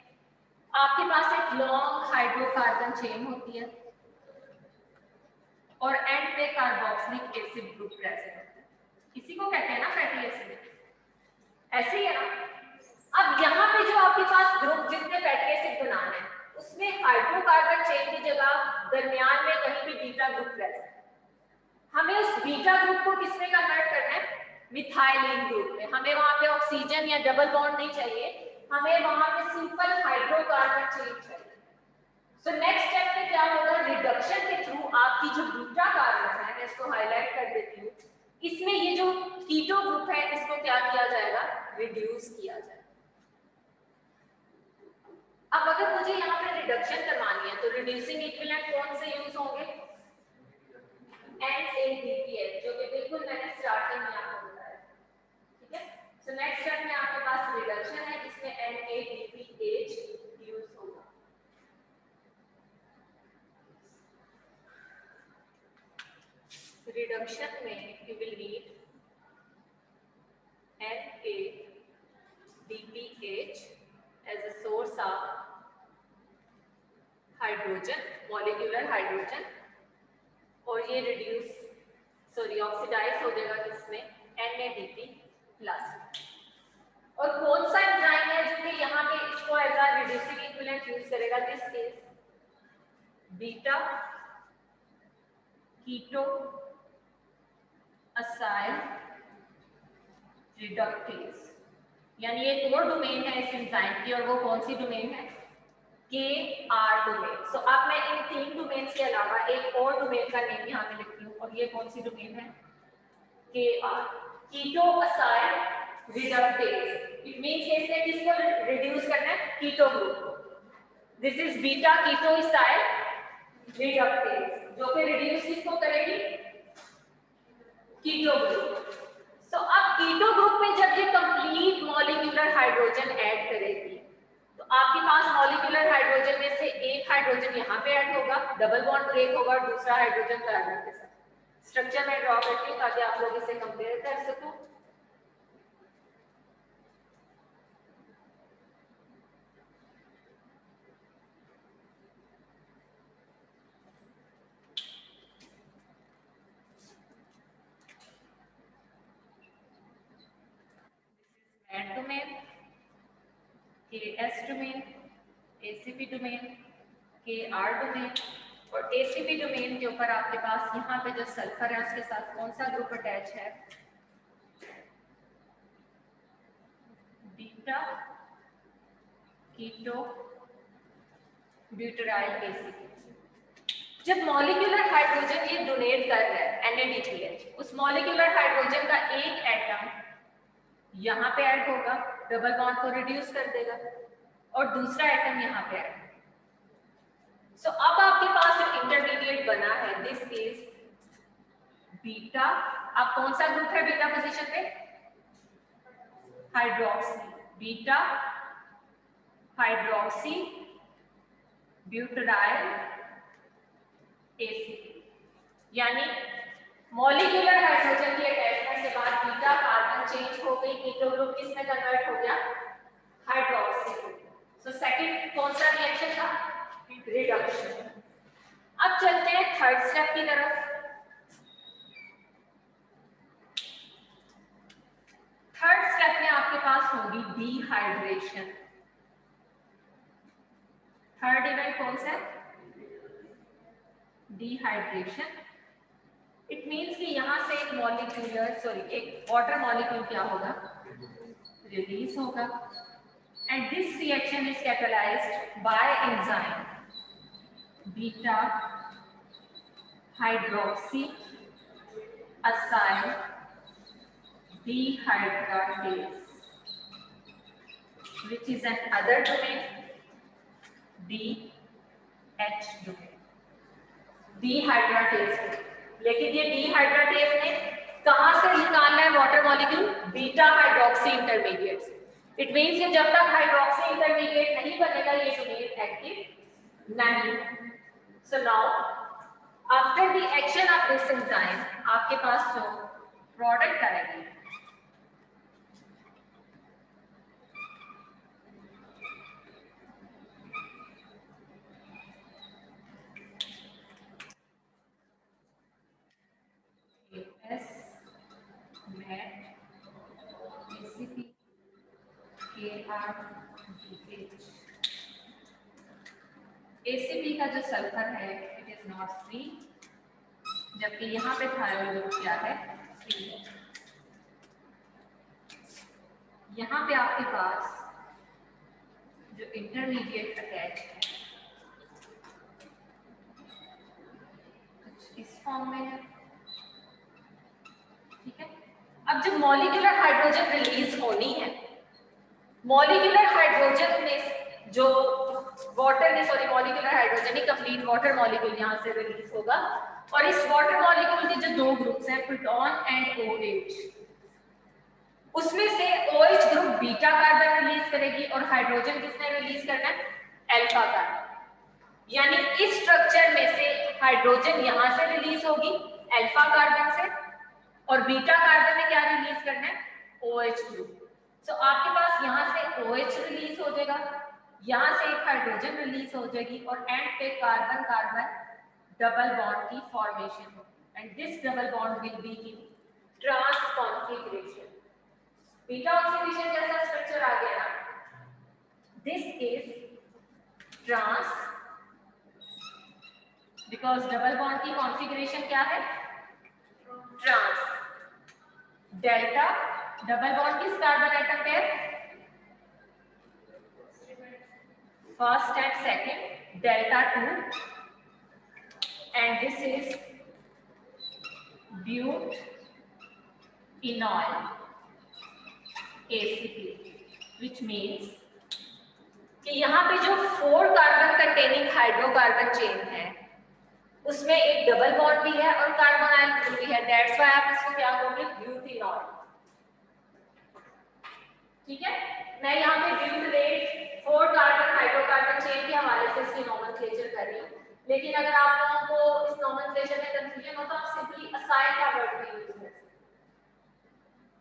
आपके पास एक लॉन्ग हाइड्रोकार्बन चेन होती है और एंड पे कार्बोक्सिलिक एसिड ग्रुप प्रेजेंट होता है। इसी को कहते हैं ना फैटी एसिड। ऐसे ही है ना। अब यहाँ पे जो आपके पास ग्रुप जिसने फैटी एसिड बनाना है उसमें हाइड्रोकार्बन चेन की जगह दरमियान में कहीं भी बीटा ग्रुप प्रेजेंट, हमें उस बीटा ग्रुप को किसमें कन्वर्ट करना है, मिथाइलिन ग्रुप में। हमें वहां पे ऑक्सीजन या डबल बॉन्ड नहीं चाहिए, हमें वहां पे सिंपल हाइड्रोकार्बन चेन चाहिए। सो नेक्स्ट स्टेप में क्या होगा, रिडक्शन के थ्रू आपकी जो बीटा कार्बन है, मैं इसको हाईलाइट कर देती हूँ, इसमें ये जो कीटो ग्रुप है इसको क्या किया जाएगा, रिड्यूस किया जाएगा। अब अगर मुझे यहाँ पे रिडक्शन करवानी है तो रिड्यूसिंग इक्विवेलेंट कौन से यूज होंगे, NaDPH, जो कि बिल्कुल मैंने स्टार्टिंग में आपको बताया, ठीक है। सो नेक्स्ट स्टेप में आपके पास रिडक्शन है जिसमें NaDPH यूज होगा। रिडक्शन में you will need NaDPH as a source of hydrogen, molecular hydrogen, और ये ऑक्सीडाइज हो जाएगा किसमें, NaDP प्लस। और कौन सा एंजाइम है जो कि यहाँ पे इसको as a reducing equivalent use करेगा, this is beta keto acyl reductase, यानी एक और डोमेन है इस एंजाइम की, और वो कौन सी डोमेन है, KR डोमेन। सो अब मैं इन 3 डोमेन्स के अलावा एक और डोमेन का नेम यहाँ पे लिखती हूँ, और ये कौन सी डोमेन है, KR, keto acyl reductase. It means कि इसने किसको रिड्यूस करना है, कीटो ग्रुप को। This is beta keto acyl reductase, जो कि रिड्यूस किसको करेगी, कीटो ग्रुप। सो अब कीटो ग्रुप में जब ये कंप्लीट मॉलिक्यूलर हाइड्रोजन ऐड करेगी तो आपके पास मॉलिक्यूलर हाइड्रोजन में से एक हाइड्रोजन यहाँ पे ऐड होगा, डबल बॉन्ड ब्रेक होगा, और दूसरा हाइड्रोजन कार्बन के साथ। स्ट्रक्चर में ड्रॉ करती हूँ ताकि आप लोग इसे कंपेयर कर सको। Domain, KS domain, ACP domain, KR domain, और ACP डोमेन के ऊपर आपके पास यहाँ पे जो सल्फर है उसके साथ कौन सा ग्रुप अटैच है, बीटा कीटो ब्यूटाइल ACP। जब मॉलिक्यूलर हाइड्रोजन ये डोनेट कर रहा है NaDPH, उस मॉलिक्यूलर हाइड्रोजन का एक एटम यहाँ पे ऐड होगा, डबल बॉन्ड को रिड्यूस कर देगा, और दूसरा एटम यहाँ पे ऐड। सो अब आपके पास जो इंटरमीडिएट बना है, दिस इज बीटा, अब कौन सा ग्रुप है बीटा पोजीशन पे, hydroxy, beta hydroxy butyl ACP। यानी मॉलिक्यूलर हाइड्रोजन की अटैचमेंट के बाद बीटा कार्बन चेंज हो गई, कीटो ग्रुप किसमें कन्वर्ट हो गया, हाइड्रोक्सी। सो सेकंड कौन सा रिएक्शन था, रिडक्शन। अब चलते हैं थर्ड स्टेप की तरफ। थर्ड स्टेप में आपके पास होगी डिहाइड्रेशन। थर्ड इवेंट कौन सा है, डिहाइड्रेशन। इट मींस कि यहां से एक वाटर मॉलिक्यूल क्या होगा, रिलीज होगा, and this reaction is catalysed bye enzyme beta hydroxy acyl dehydratase, which is an other domain, DH domain, dehydratase। लेकिन ये dehydratase ने कहां से निकालना है water molecule, beta hydroxy intermediate से। इट मींस कि जब तक हाइड्रोक्सी इंटरमीडिएट नहीं बनेगा ये डोमेन एक्टिव नहीं। So now after the action of this enzyme आपके पास जो प्रोडक्ट आएगी, ACP का जो सल्फर है it is is not free, जबकि यहाँ पे थायराइड ग्रुप क्या है, फ्री है। यहाँ पे आपके पास जो इंटरमीडिएट अटैच है इस फॉर्म में है, ठीक है। अब जब मॉलिक्यूलर हाइड्रोजन रिलीज होनी है, मॉलिक्यूलर हाइड्रोजन में जो वाटर ने, सॉरी मॉलिक्यूलर हाइड्रोजन ही कंप्लीट वाटर मॉलिक्यूल यहाँ से रिलीज होगा, और इस वाटर मॉलिक्यूल के जो दो ग्रुप्स हैं प्रोटॉन एंड OH, उसमें से OH group beta carbon release करेगी और हाइड्रोजन किसने रिलीज करना है, अल्फा कार्बन। यानी इस स्ट्रक्चर में से हाइड्रोजन यहां से रिलीज होगी अल्फा कार्बन से, और बीटा कार्बन ने क्या रिलीज करना है, OH ग्रुप। तो आपके पास यहां से OH रिलीज हो जाएगा, यहां से एक हाइड्रोजन रिलीज हो जाएगी, और एंड पे कार्बन कार्बन डबल बॉन्ड की फॉर्मेशन होगी, and this double bond will be in trans configuration. Beta oxidation जैसा स्ट्रक्चर आ गया ना, this is trans, because double bond की कॉन्फ़िगरेशन क्या है, ट्रांस। डेल्टा डबल बॉन्ड किस कार्बन एटम पे है, first and second, delta 2, and this is butenoyl ACP, which means कि यहाँ पे जो 4 कार्बन कंटेनिंग हाइड्रोकार्बन चेन है उसमें एक डबल बॉन्ड भी है और कार्बन आयन ग्रुप भी है, दैट्स व्हाई आप इसको क्या कहोगे, ब्यूटेनॉल। ठीक है, मैं यहाँ पे ब्यूटेनेट 4 कार्बन हाइड्रोकार्बन चेन के हवाले से इसकी नोमेनक्लेचर कर रही हूँ, लेकिन अगर आप लोगों को इस नोमेनक्लेचर में कंफ्यूजन हो तो आप सिंपली असाइड का वर्ड भी यूज कर सकते हैं।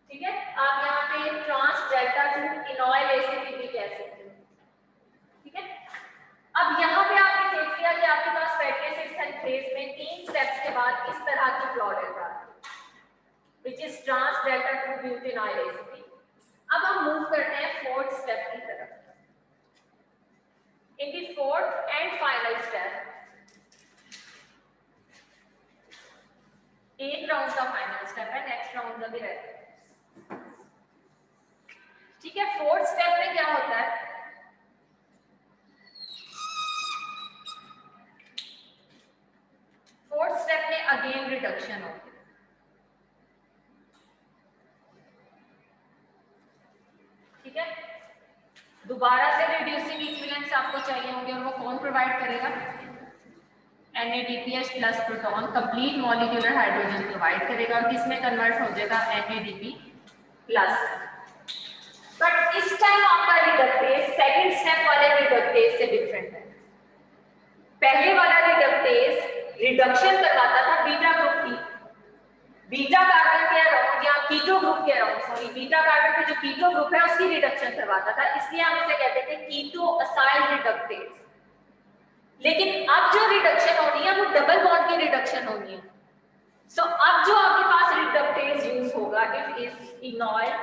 ठीक है, आप यहाँ पे ट्रांस डेल्टा 2 इनॉयल ACP भी कह सकते हो। ठीक है, अब यहाँ पे आपने देख लिया कि आपके पास फैटी एसिड सिंथेज में 3 स्टेप्स के बाद इस तरह की प्रोडक्ट आती है, which is trans delta 2 butenoyl ACP। अब हम मूव करते हैं 4th स्टेप की तरफ। In the 4th and final step, एक राउंड का फाइनल स्टेप है, नेक्स्ट राउंड का भी रहता है। ठीक है, 4th स्टेप में क्या होता है, फोर्थ स्टेप में अगेन रिडक्शन होती है। ठीक है, दोबारा से रिड्यूसिंग इक्विवेलेंट्स आपको चाहिए होंगे, और वो कौन प्रोवाइड करेगा, NADPH plus proton complete molecular hydrogen provide करेगा, और किसमें कन्वर्ट हो जाएगा, NADP प्लस। बट इस टाइम आपका रिडक्टेज सेकंड स्टेप वाले रिडक्टेज से डिफरेंट है। पहले वाला रिडक्टेज रिडक्शन करवाता था बीटा ग्रुप की, बीटा कार्बन के अराउंड या कीटो ग्रुप के अराउंड, सॉरी बीटा कार्बन पे जो कीटो ग्रुप है उसकी रिडक्शन करवाता था, इसलिए हम इसे कहते थे कीटो असाइल रिडक्टेज। लेकिन अब जो रिडक्शन होनी है वो डबल बॉन्ड की रिडक्शन होनी है। सो अब जो आपके पास रिडक्टेज यूज होगा, it is enoyl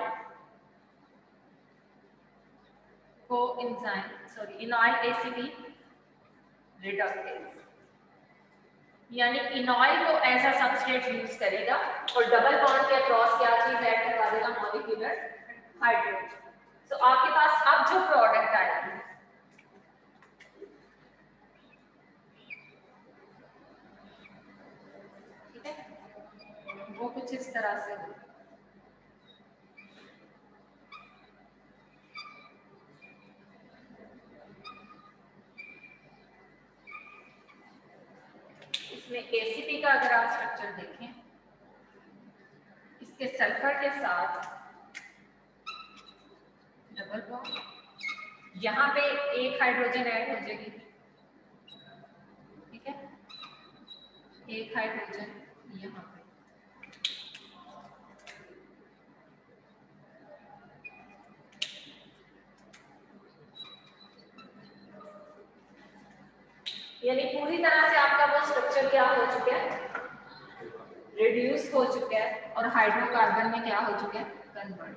coenzyme, sorry enoyl ACP reductase, यानी इनॉयल को ऐसा सबस्ट्रेट यूज करेगा और डबल बॉन्ड के अक्रॉस क्या चीज ऐड करवा देगा, मॉलिक्यूलर हाइड्रोजन। सो आपके पास अब जो प्रोडक्ट आएगी, ठीक है, वो कुछ इस तरह से हो। इसमें ACP का अगर आप स्ट्रक्चर देखें, इसके सल्फर के साथ डबल बॉन्ड, यहाँ पे एक हाइड्रोजन ऐड हो जाएगी, ठीक है, एक हाइड्रोजन यहाँ पे, यानी पूरी तरह से आपका वो स्ट्रक्चर क्या हो चुका है, रिड्यूस हो चुका है, और हाइड्रोकार्बन में क्या हो चुका है, convert.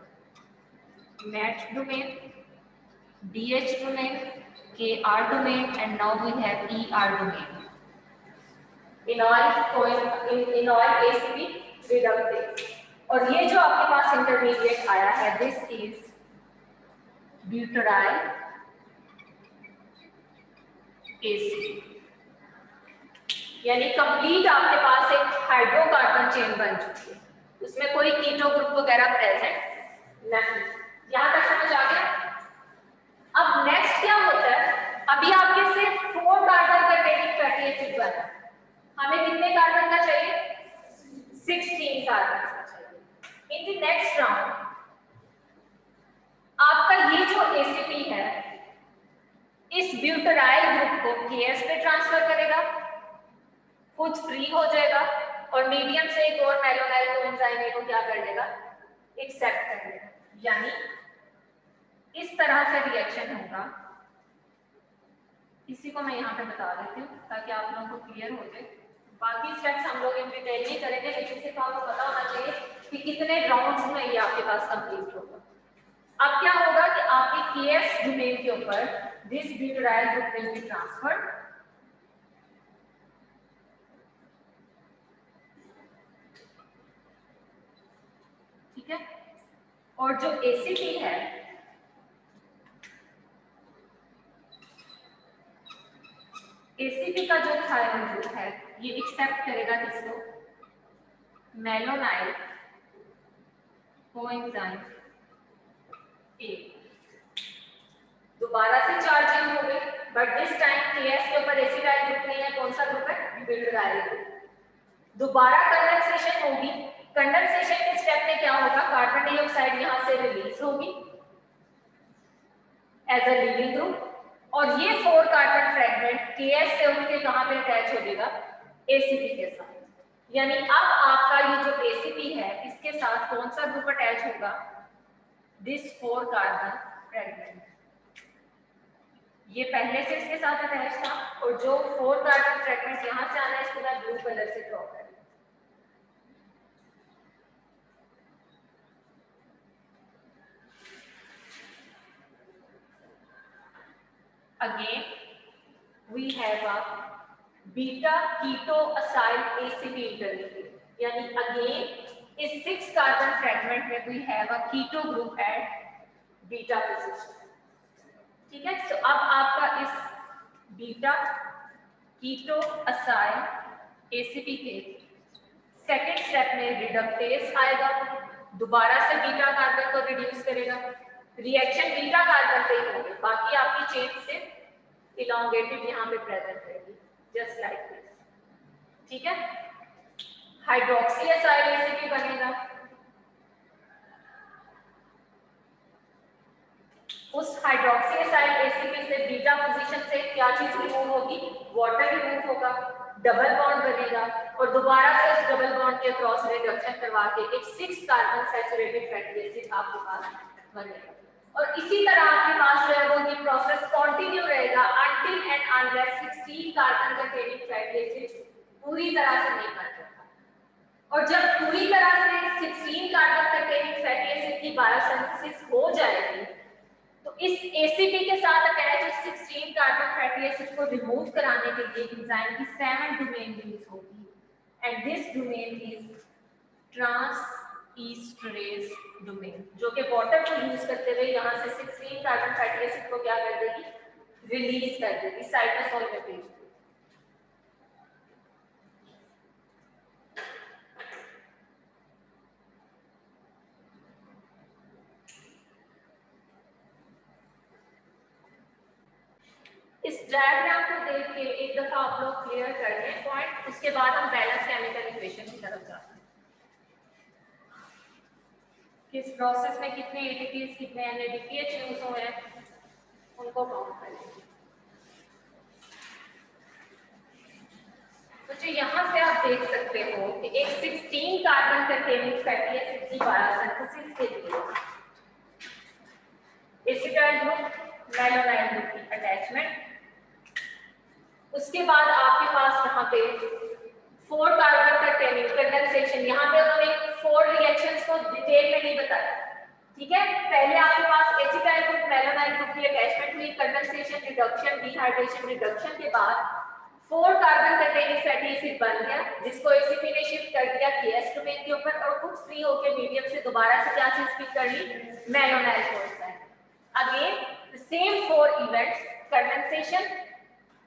Net domain, DH domain, KR domain, and now we have ER domain. Enoyl ACP reductase. और ये जो आपके पास इंटरमीडिएट आया है, दिस इज ब्यूटाराइल एसीपी, यानी कंप्लीट आपके पास एक हाइड्रोकार्बन चेन बन चुकी है, उसमें कोई कीटो ग्रुप वगैरह प्रेजेंट नहीं। यहां तक समझ आ गया? अब नेक्स्ट क्या होता है, अभी आपके सिर्फ 4 कार्बन का फैटी एसिड बना, हमें कितने कार्बन का चाहिए? 16 कार्बन का चाहिए। इन द नेक्स्ट राउंड आपका ये जो एसीपी है इस ब्यूटाराइल ग्रुप को केएस पे ट्रांसफर करेगा, खुद फ्री हो जाएगा और मीडियम से एक और मेलोनाइल कोएंजाइम को क्या कर देगा? एक्सेप्ट कर लेगा। यानी इस तरह से रिएक्शन होगा। इसी को मैं यहाँ पे बता देती हूँ ताकि आप लोगों को क्लियर हो जाए। बाकी स्टेप्स हम लोग इन डिटेल नहीं करेंगे, लेकिन सिर्फ आपको पता होना चाहिए कि कितने राउंड्स में ये आपके पास कंप्लीट होगा। अब क्या होगा कि आपके केएस डोमेन के ऊपर this butyryl group will be transferred, ठीक है। और जो एसीपी है एसीपी का जो थायरोन ग्रुप है ये एक्सेप्ट करेगा किसको? मेलोनाइल कोएंजाइम ए। दोबारा से चार्जिंग हो गई, बट दिस टाइम केएस के ऊपर एसिडाइल ग्रुप नहीं है। कौन सा ग्रुप है? ब्यूटाराइल ग्रुप। दोबारा कंडेंसेशन होगी। कंडेंसेशन के स्टेप में क्या होगा? कार्बन डाइऑक्साइड यहां से रिलीज होगी एज अ लीविंग ग्रुप, और ये 4 कार्बन फ्रेगमेंट केएस से उनके कहां पे अटैच हो जाएगा? एसीपी के साथ। यानी अब आपका ये जो एसीपी है इसके साथ कौन सा ग्रुप अटैच होगा? This 4 carbon fragment. ये पहले से इसके साथ अटैच था, और जो 4 कार्बन फ्रेगमेंट यहां से आना है इसको मैं ब्लू कलर से ड्रॉ कर। Again, we have a beta keto acyl ACP intermediate. यानी again इस 6 कार्बन फ्रेगमेंट में we have a keto group at beta position. ठीक है, तो अब आपका इस बीटा कीटो असाइल एसीपी के सेकेंड स्टेप में रिडक्टेज आएगा, दोबारा से बीटा कार्बन को रिड्यूस करेगा। रिएक्शन बीटा कार्बन पे ही होगी, बाकी आपकी चेन से इलोंगेटेड यहाँ पे प्रेजेंट रहेगी, जस्ट लाइक दिस, ठीक है। हाइड्रोक्सी असाइल एसीपी बनेगा, उस हाइड्रोक्सी असाइल एसीपी से बीटा पोजीशन से क्या चीज रिमूव होगी? वाटर रिमूव होगा, डबल बॉन्ड बनेगा, और दोबारा से उस डबल बॉन्ड के क्रॉस रिडक्शन करवा के एक 6 कार्बन सैचुरेटेड फैटी एसिड आपके पास बनेगा। और इसी तरह आपके पास जो है वो ये प्रोसेस कंटिन्यू रहेगा until and unless 16 carbon containing fatty acid पूरी तरह से नहीं बन जाता। और जब पूरी तरह से 16 कार्बन कंटेनिंग फैटी एसिड की बायोसिंथेसिस हो जाएगी तो इस एसीपी के साथ अटैच 16 कार्बन फैटी एसिड को रिमूव कराने के लिए एंजाइम की 7 डोमेन यूज होगी, and this domain is trans esterase domain, जो कि वाटर को यूज करते हुए यहां से 16 कार्बन फैटी एसिड को क्या कर देगी? रिलीज कर देगी, साइटोसोल में भेज देगी। इस डायग्राम को देख के एक दफा आप लोग क्लियर कर लें पॉइंट, उसके बाद हम बैलेंस केमिकल इक्वेशन की तरफ जाते हैं। किस प्रोसेस में कितने एटीपीज कितने एनएडीपीएच यूज हुए हैं उनको काउंट करेंगे। तो जो यहाँ से आप देख सकते हो कि एक 16 कार्बन कंटेनिंग फैटी एसिड की बायोसिंथेसिस के लिए एसिटाइल ग्रुप मेलोनाइल ग्रुप की अटैचमेंट, उसके बाद आपके पास यहाँ पे 4 कार्बन कंटेनिंग कंडेंसेशन, यहाँ पे उन्होंने 4 रिएक्शंस को डिटेल में नहीं बताया, ठीक है। पहले आपके पास एसिटाइल ग्रुप मेलोनाइल ग्रुप की अटैचमेंट हुई, कंडेंसेशन, रिडक्शन, डिहाइड्रेशन, रिडक्शन के बाद 4 कार्बन कंटेनिंग फैटी एसिड बन गया, जिसको एसीपी ने शिफ्ट कर दिया केएस डोमेन के ऊपर और खुद फ्री होकर मीडियम से दोबारा से क्या चीज पिक कर ली, malonyl coenzyme. Again the same 4 events, condensation,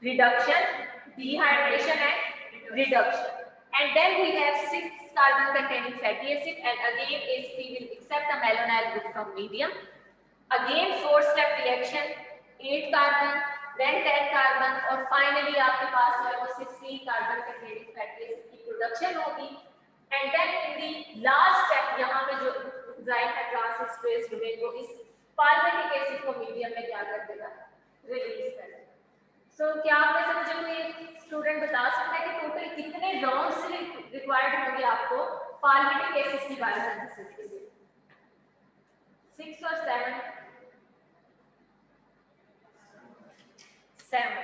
reduction, dehydration and reduction, and then we have 6 carbon containing fatty acid, and again ACP will accept the malonyl group from medium. Again 4 step reaction, 8 carbon, then 10 carbon, और finally आपके पास जो है वो 16 carbon containing fatty acid की production होगी, and then in the last step यहाँ पे जो enzyme है ट्रांसएस्ट्रेज डोमेन वो इस पाल्मिटिक एसिड को मीडियम में क्या कर देगा, रिलीज कर देगा। So, क्या आप में से मुझे कोई स्टूडेंट बता सकता है कि टोटल कितने राउंड्स रिक्वायर्ड होंगे आपको पाल्मिटिक एसिड की बायोसिंथेसिस के लिए? 6 और 7? 7।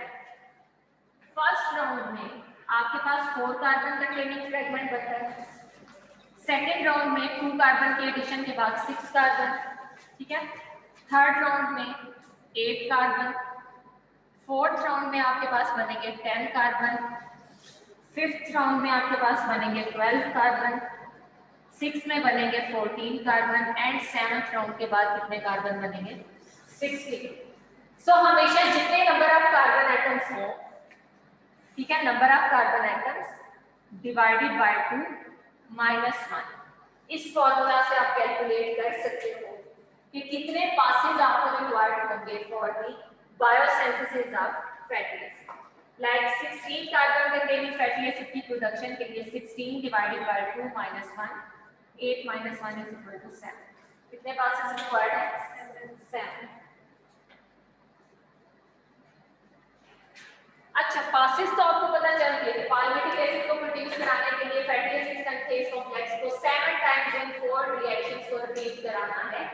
फर्स्ट राउंड में आपके पास 4 कार्बन कंटेनिंग फ्रेगमेंट बनता है, सेकेंड राउंड में 2 कार्बन के एडिशन के बाद 6 कार्बन, ठीक है, थर्ड राउंड में 8 कार्बन, फोर्थ राउंड में आपके पास बनेंगे 10 कार्बन, फिफ्थ राउंड में आपके पास बनेंगे 12 कार्बन, सिक्स में बनेंगे 14 कार्बन, एंड सेवंथ राउंड के बाद कितने कार्बन बनेंगे, 16। सो हमेशा जितने नंबर ऑफ कार्बन एटम्स हो, ठीक है, number of carbon atoms divided by 2 minus 1, इस फॉर्मूला से आप कैलकुलेट कर सकते हो कि कितने पासेस आपको रिक्वायर्ड होंगे for the biosynthesis of fatty acid. Like 16 carbon containing fatty acid की production के लिए 16 divided by 2 minus 1, 8 minus 1 is equal to 7. कितने passes required है? 7. अच्छा, passes तो आपको पता चल गए। पाल्मिटिक एसिड को प्रोड्यूस कराने के लिए फैटी एसिड सिंथेज कॉम्प्लेक्स को 7 टाइम्स इन 4 रिएक्शंस को रिपीट कराना है।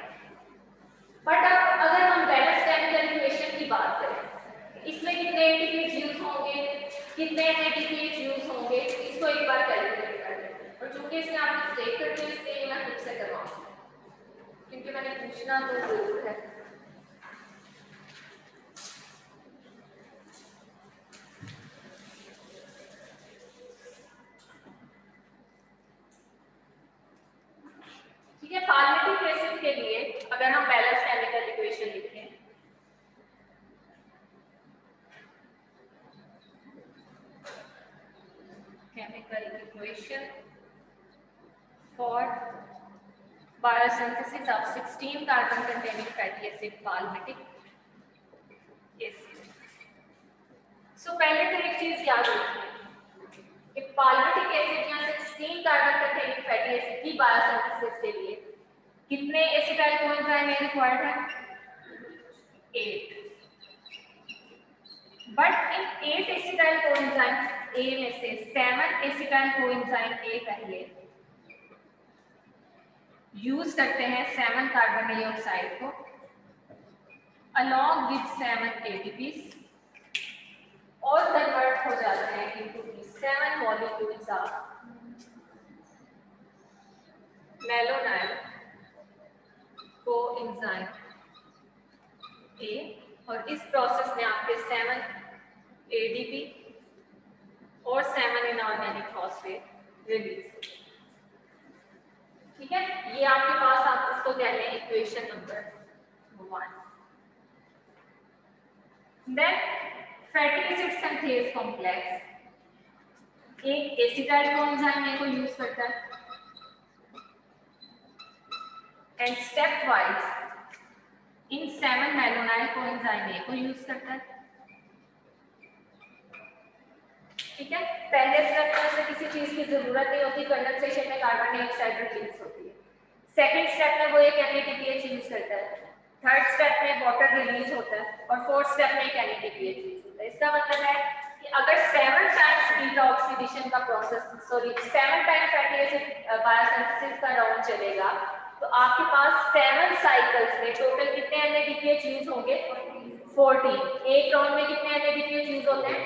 बट अब अगर हम बैलेंस केमिकल इक्वेशन की बात करें, इसमें कितने एटीपीज यूज होंगे, कितने एटीपीज यूज होंगे, इसको एक बार कैलकुलेट कर लें। और चूंकि इसमें आप मिस्टेक करते हैं इसलिए मैं खुद से करवाऊंगा, क्योंकि मैंने पूछना तो जरूर है। ठीक है, पाल्मिटिक एसिड के लिए अगर हम बैलेंस केमिकल इक्वेशन लिखें, chemical equation for biosynthesis of 16 carbon containing fatty acid palmitic acid. So पहले तो एक चीज याद रखिए कि palmitic acid या 16 carbon containing fatty acid की biosynthesis के लिए कितने एसिटाइल कोएंजाइम रिक्वायर्ड है? 8. But in 8 acetyl coenzyme A में से 7 एसिटाइल कोएंजाइम ए पहले यूज करते हैं 7 कार्बन डाइऑक्साइड को along with 7 ATPs और कन्वर्ट हो जाते हैं into 7 molecules of malonyl coenzyme A, और इस प्रोसेस में आपके 7 ADP और 7 इनऑर्गेनिक फॉस्फेट रिलीज। ठीक है, ये आपके पास आप इसको कह लें equation number 1। Then fatty acid synthase complex एक एसिटाइल कोएंजाइम ए को यूज करता है एंड स्टेप वाइज इन 7 मैलोनाइल कोएंजाइम ए को यूज करता है। ठीक है, पहले स्टेप में से किसी चीज की जरूरत नहीं होती, कंडेंसेशन में कार्बन डाइऑक्साइड रिलीज होती है। सेकंड स्टेप में वो एक NADPH यूज करता है, थर्ड स्टेप में वाटर रिलीज होता है और फोर्थ स्टेप में एक NADPH यूज होता है। इसका मतलब है कि अगर 7 टाइम्स बीटा ऑक्सीडेशन का process 7 time fatty acid biosynthesis का राउंड चलेगा तो आपके पास 7 साइकिल्स में टोटल कितने NADPH यूज होंगे? 14। एक राउंड में कितने NADPH यूज होते हैं?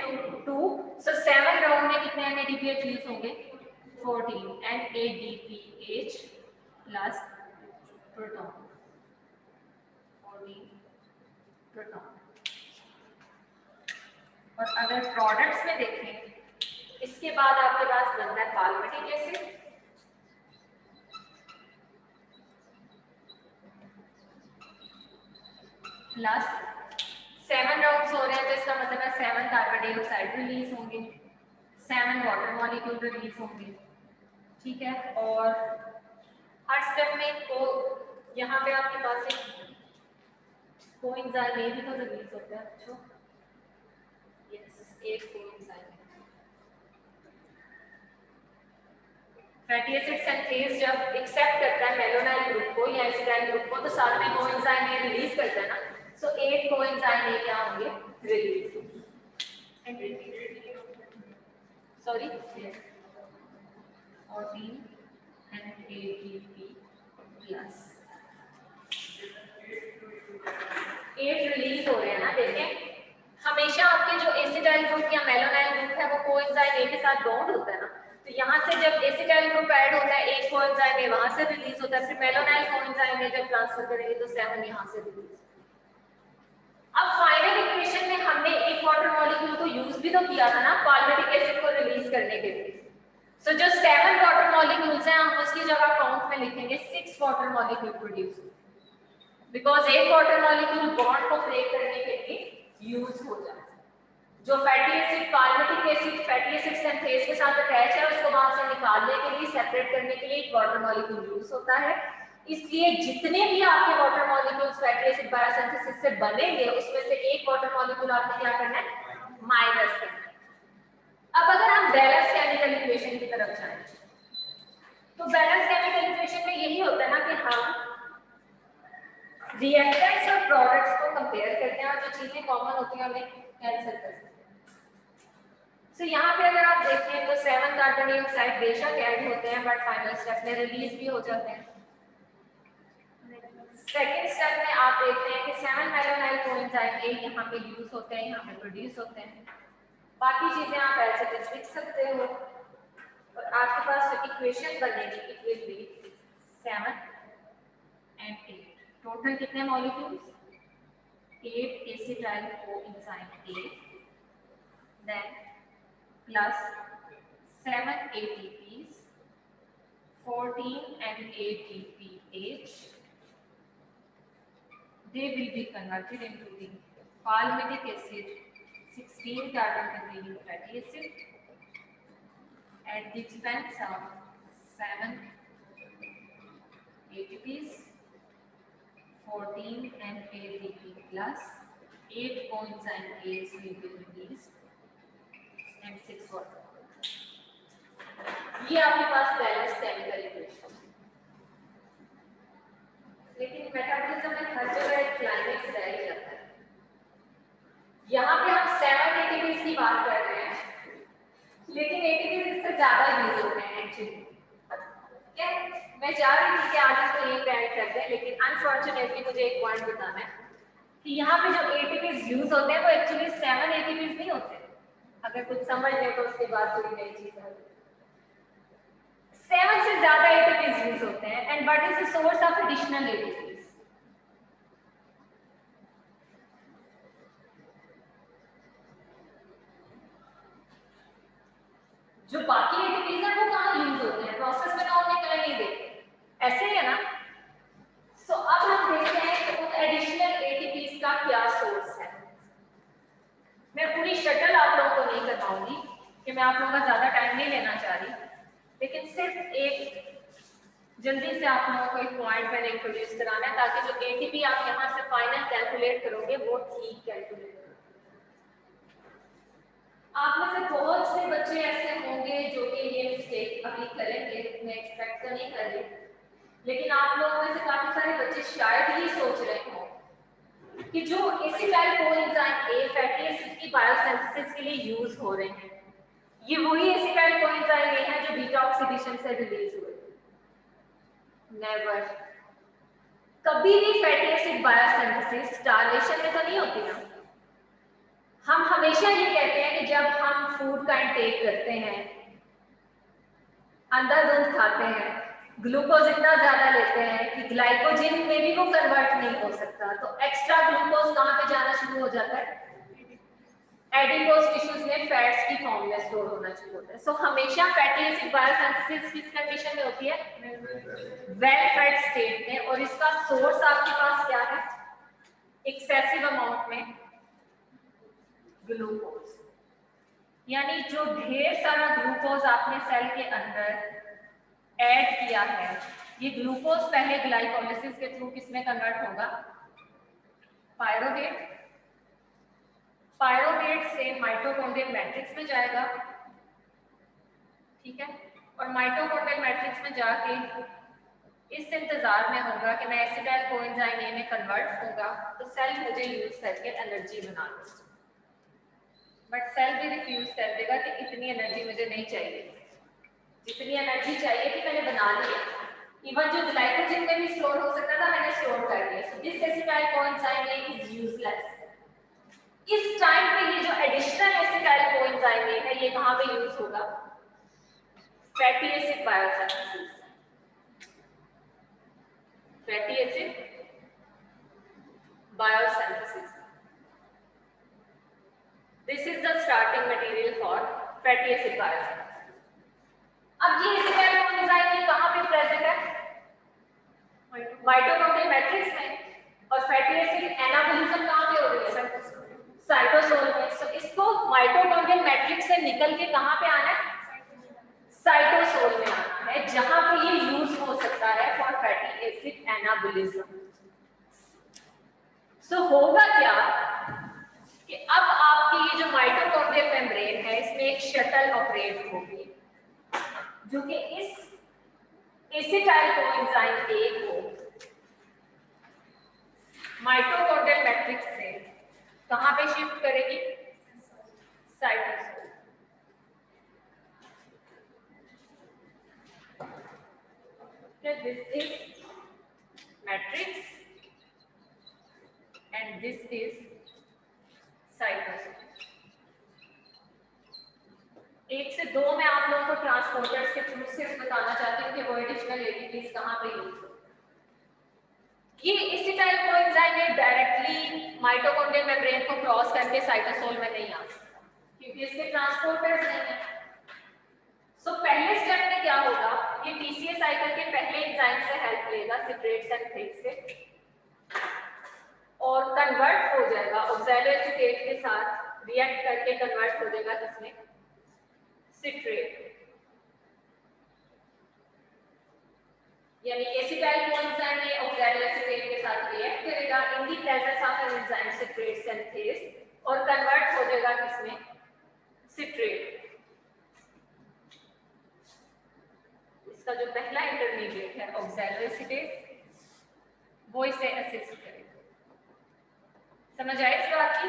2। सो 7 राउंड में कितने NADPH यूज होंगे? 14 NADPH प्लस प्रोटॉन, 14 प्रोटॉन। और अगर प्रोडक्ट्स में देखें, इसके बाद आपके पास बनता है पाल्मिटिक एसिड, प्लस 7 राउंड्स हो रहे हैं तो इसका मतलब है 7 कार्बन डाइऑक्साइड रिलीज होंगे, 7 वाटर मॉलिक्यूल रिलीज होंगे, ठीक है। और हर स्टेप में को यहाँ पे आपके पास एक कोएंजाइम ए भी तो रिलीज होता है, अच्छा यस, एक कोएंजाइम फैटी एसिड सिंथेज जब एक्सेप्ट करता है मेलोनाइल ग्रुप को या एसिटाइल ग्रुप को, तो साथ में कोएंजाइम ए रिलीज करता है ना, सो 8 कोएंजाइम ए क्या होंगे, release. Sorry 14 and ATP plus 8 release हो रहे हैं ना। देखें हमेशा आपके जो एसिटाइल ग्रुप या मेलोनाइल ग्रुप है वो कोएंजाइम ए के साथ बॉन्ड होता है ना, तो यहाँ से जब एसिटाइल ग्रुप ऐड होता है एक कोएंजाइम ए वहां से रिलीज होता है, फिर मेलोनाइल कोएंजाइम ए जब ट्रांसफर करेंगे तो 7 यहाँ से रिलीज। अब फाइनल इक्वेशन में हमने एक वाटर मॉलिक्यूल को यूज भी तो किया था ना पाल्मिटिक एसिड को रिलीज करने के लिए, सो जो 7 वाटर मॉलिक्यूल्स हैं हम उसकी जगह काउंट में लिखेंगे 6 वाटर मॉलिक्यूल प्रोड्यूस, बिकॉज एक वाटर मॉलिक्यूल बॉन्ड को ब्रेक करने के लिए यूज हो जाता है। जो fatty acid palmitic acid fatty acid synthase के साथ अटैच है उसको वहां से निकालने के लिए, सेपरेट करने के लिए एक वाटर मॉलिक्यूल यूज होता है। इसलिए जितने भी आपके water molecules fatty acid biosynthesis से बनेंगे उसमें से एक वाटर मॉलिक्यूल आपने क्या करना है, माइनस करना है। अब अगर हम बैलेंस केमिकल इक्वेशन की तरफ जाएं तो बैलेंस केमिकल इक्वेशन में यही होता है ना कि हम रिएक्टेंट्स और प्रोडक्ट्स को कंपेयर करते हैं और जो चीजें कॉमन होती हैं उन्हें कैंसिल करते हैं। सो यहाँ पे अगर आप देखें तो 7 कार्बन डाइऑक्साइड बेशक ऐड होते हैं बट फाइनल स्टेप में रिलीज भी हो जाते हैं। सेकेंड स्टेप में आप देखते हैं कि 7 मेलोनाइल कोएंजाइम ए यहाँ पे यूज होते हैं, यहाँ पे प्रोड्यूस होते हैं। बाकी चीजें आप ऐसे भी लिख सकते हो और आपके पास जो इक्वेशन बनेगी it will be 7 and 8। Total कितने molecules, 8 acetyl coenzyme A, then plus 7 ATPs, 14 and ATPH. They will be converted into the palmitic acid, 16 carbon containing fatty acid at the expense of 7 ATPs, 14 and ATP plus 8 coenzyme A's will be released and 6 water। ये आपके पास बैलेंस केमिकल इक्वेशन। लेकिन मेटाबॉलिज्म में हर जगह एक क्लाइमेक्स रह ही जाता है। यहाँ पे हम 7 ATPs की बात कर रहे हैं, लेकिन ATPs इससे ज्यादा यूज होते हैं एक्चुअली। क्या मैं चाह रही थी कि आज इसको यही ऐड कर दें, लेकिन अनफॉर्चुनेटली मुझे एक पॉइंट बताना है कि यहाँ पे जो ATPs यूज होते हैं वो एक्चुअली 7 ATPs नहीं होते। अगर कुछ समझ लें तो उसके बाद कोई नई चीज है। 7 से ज्यादा ATPs यूज होते हैं and what is the source of additional ATPs? जो बाकी ATPs हैं वो कहाँ यूज होते हैं, प्रोसेस में तो हमने कहीं नहीं देखे, ऐसे ही है ना। सो अब हम देखते हैं कि उन एडिशनल ATPs का क्या सोर्स है। मैं पूरी शटल आप लोगों को नहीं करवाऊंगी कि मैं आप लोगों का ज्यादा टाइम नहीं लेना चाह रही, लेकिन सिर्फ एक जल्दी से आप लोगों को एक पॉइंट मैंने इंट्रोड्यूस कराना है ताकि जो ATP आप यहाँ से फाइनल कैलकुलेट करोगे वो ठीक कैलकुलेट करोगे। आप में से बहुत से बच्चे ऐसे होंगे जो कि ये मिस्टेक अभी करेंगे, मैं एक्सपेक्ट तो नहीं कर रही, लेकिन आप लोगों में से काफी सारे बच्चे शायद ही सोच रहे हो कि जो एसिटाइल कोएंजाइम ए फैटी एसिड की बायोसिंथेसिस के लिए यूज हो रहे हैं, ये वही एसिटाइल कोएंजाइम ए है जो बीटा ऑक्सीडेशन से रिलीज हुए। नेवर, कभी भी फैटी एसिड बायोसिंथेसिस स्टार्वेशन में तो नहीं होती ना। हम हमेशा ये कहते हैं कि जब हम फूड का इंटेक करते हैं, अंधाधुंध खाते हैं, ग्लूकोज इतना ज्यादा लेते हैं कि ग्लाइकोजन में भी वो कन्वर्ट नहीं हो सकता, तो एक्स्ट्रा ग्लूकोज कहाँ पे जाना शुरू हो जाता है, एडिपोज टिश्यूज में फैट्स की फॉर्म में स्टोर होना शुरू होता है। सो हमेशा फैटी एसिड बायोसिंथेसिस किस कंडीशन में होती है? वेल फेड स्टेट में। और इसका सोर्स आपके पास क्या है? एक्सेसिव अमाउंट में ग्लूकोज, यानी जो ढेर सारा ग्लूकोज आपने सेल के अंदर ऐड किया है, ये ग्लूकोज पहले ग्लाइकोलाइसिस के थ्रू किसमें कन्वर्ट होगा? पायरोवेट। पायरोवेट से माइटोकॉन्ड्रियल मैट्रिक्स में जाएगा, ठीक है, और माइटोकॉन्ड्रियल मैट्रिक्स में जाके इस इंतजार में होगा कि मैं एसिटाइल कोएंजाइम ए में कन्वर्ट होगा तो सेल मुझे यूज करके एनर्जी बना लो। बट सेल भी रिफ्यूज कर देगा कि इतनी एनर्जी मुझे नहीं चाहिए, जितनी एनर्जी चाहिए थी मैंने बना ली। इवन जो ग्लाइकोजन में भी स्टोर हो सकता था मैंने स्टोर कर लिया। So this acetyl coenzyme A is useless. इस टाइम पे ये जो एडिशनल एसिटाइल कोएंजाइम ए है ये कहां पे यूज होगा? Fatty acid biosynthesis. Fatty acid biosynthesis, this is the starting material for fatty acid biosynthesis. अब ये एसिटाइल कोएंजाइम ये कहां पे प्रेजेंट है? माइटोकॉन्ड्रियल मैट्रिक्स में। और फैटी एसिड एनाबोलिज्म कहां पे हो रही है? साइटोसोल में। सो इसको माइटोकॉन्ड्रियल मैट्रिक्स से निकल के कहां पे आना है? साइटोसोल में आना है, जहां पे ये यूज हो सकता है फॉर फैटी एसिड एनाबोलिज्म। सो होगा क्या कि अब आपकी ये जो माइटोकॉन्ड्रियल मेम्ब्रेन है इसमें एक शटल ऑपरेट होगी जो कि इस एसिटाइल कोएंजाइम ए को माइटोकॉन्ड्रियल मैट्रिक्स से कहां पे शिफ्ट करेगी? Cytosol. This is matrix and this is cytosol. एक से दो मैं आप लोगों को ट्रांसपोर्टर्स के थ्रू सिर्फ बताना चाहती हूँ कि वो एडिशनल एटीपीज कहाँ पे यूज हो। ये acetyl coenzyme directly mitochondrial membrane को क्रॉस करके साइटोसोल में नहीं आ सकता क्योंकि इसके ट्रांसपोर्टर्स नहीं है। सो पहले स्टेप में क्या होगा? ये टीसीए साइकिल के पहले एंजाइम से हेल्प लेगा सिट्रेट सिंथेज से और कन्वर्ट हो जाएगा ऑक्सैलोएसिटेट के साथ रिएक्ट करके कन्वर्ट हो जाएगा किसमें? सिट्रेट। यानी एसिटाइल कोएंजाइम ने ऑक्सैलोएसिटेट के साथ रिएक्ट करेगा इन the presence of N enzyme citrate synthase और कन्वर्ट हो जाएगा किसमें? सिट्रेट। इसका जो पहला इंटरमीडिएट है ऑक्सैलोएसिटेट वो इसे असिस्ट करेगा। समझ आए इस बात की?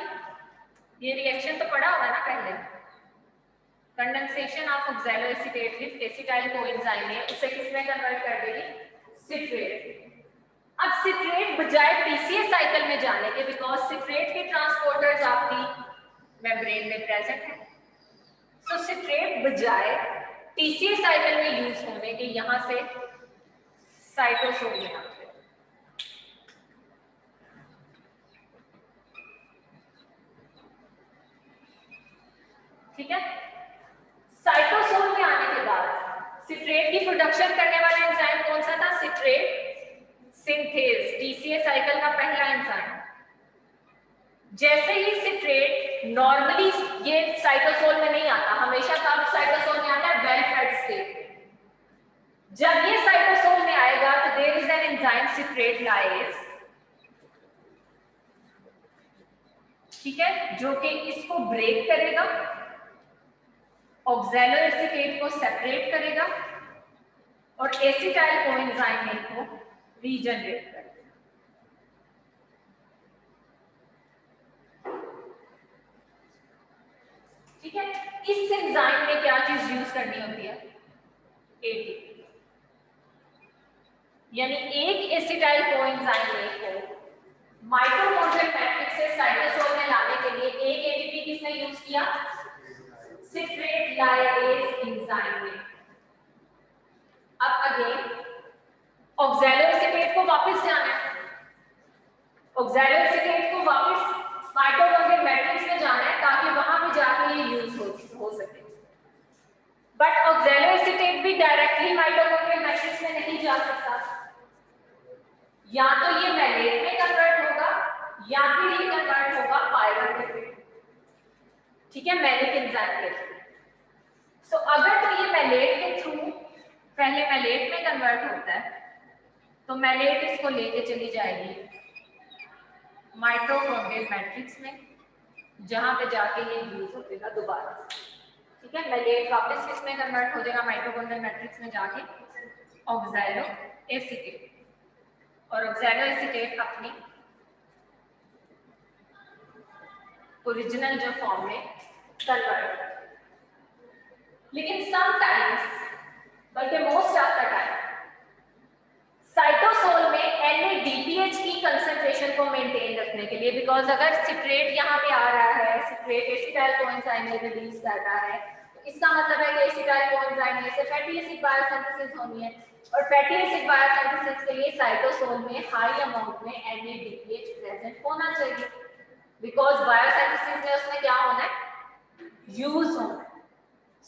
ये रिएक्शन तो पढ़ा होगा ना पहले। Condensation of oxaloacetate with acetyl coenzyme है उसे किसमें कन्वर्ट कर देगी? सिट्रेट। अब सिट्रेट बजाय पीसीए साइकिल में जाने के बिकॉज सिट्रेट के ट्रांसपोर्टर्स आपकी मेम्ब्रेन में प्रेजेंट है, सो सिट्रेट बजाय पीसीए साइकिल में यूज होने के यहां से साइटोसोल में आते हैं। ठीक है, साइटोसोल में आने के बाद सिट्रेट की प्रोडक्शन करने वाला एंजाइम कौन सा था? सिट्रेट सिंथेज, टीसीए साइकिल का पहला एंजाइम। जैसे ही सिट्रेट नॉर्मली ये साइटोसोल में नहीं आता, हमेशा कब साइटोसोल में आता है? Well fed state. जब ये साइटोसोल में आएगा तो there is an enzyme citrate lyase, ठीक है, जो कि इसको ब्रेक करेगा, ऑक्सैलोएसिटेट को सेपरेट करेगा और एसिटाइल कोएंजाइम को रीजनरेट करेगा। ठीक है, इस एंजाइम में क्या चीज यूज करनी होती है? एटीपी। यानी एक एसिटाइल कोएंजाइम को माइटोकॉन्ड्रियल मैट्रिक्स से साइटोसोल में लाने के लिए एक एटीपी किसने यूज किया? सिट्रेट लाइएज एंजाइम ने। अब अगेन ऑक्सैलोएसिटेट को वापस जाना है, ऑक्सैलोएसिटेट को वापस माइटोकॉन्ड्रियल मैट्रिक्स में जाना है ताकि वहां भी जाके ये यूज हो सके। बट ऑक्सैलोएसीटेट भी डायरेक्टली माइटोकॉन्ड्रियल मैट्रिक्स में नहीं जा सकता, या तो ये मैलेट में कन्वर्ट होगा या फिर ये कन्वर्ट होगा पायरुवेट में। ठीक है, मैलिक एंजाइम के थ्रू। सो अगर तो ये मैलेट के थ्रू पहले मैलेट में कन्वर्ट होता है तो मैलेट इसको लेके चली जाएगी माइटोकॉन्ड्रियल मैट्रिक्स में, जहां पे जाके ये यूज होगा दोबारा। ठीक है, मैलेट वापस किसमें कन्वर्ट हो जाएगा, माइटोकॉन्ड्रियल मैट्रिक्स में जाके ऑक्सैलोएसीटेट, और ऑक्सैलोएसीटेट अपनी ओरिजिनल जो फॉर्म में कन्वर्ट। लेकिन समटाइम्स, बल्कि most of the time, cytosol में NADPH की कंसंट्रेशन को मेंटेन रखने के लिए, बिकॉज अगर सिट्रेट यहाँ पे आ रहा है, सिट्रेट एसिटाइल कोएंजाइम में रिलीज कर रहा है, तो इसका मतलब है कि एसिटाइल कोएंजाइम से फैटी एसिड बायोसिंथेसिस होनी है, और फैटी एसिड बायोसिंथेसिस के लिए साइटोसोल में हाई अमाउंट में NADPH प्रेजेंट होना चाहिए, बिकॉज बायोसिंथेसिस में उसमें क्या होना है, यूज होना है।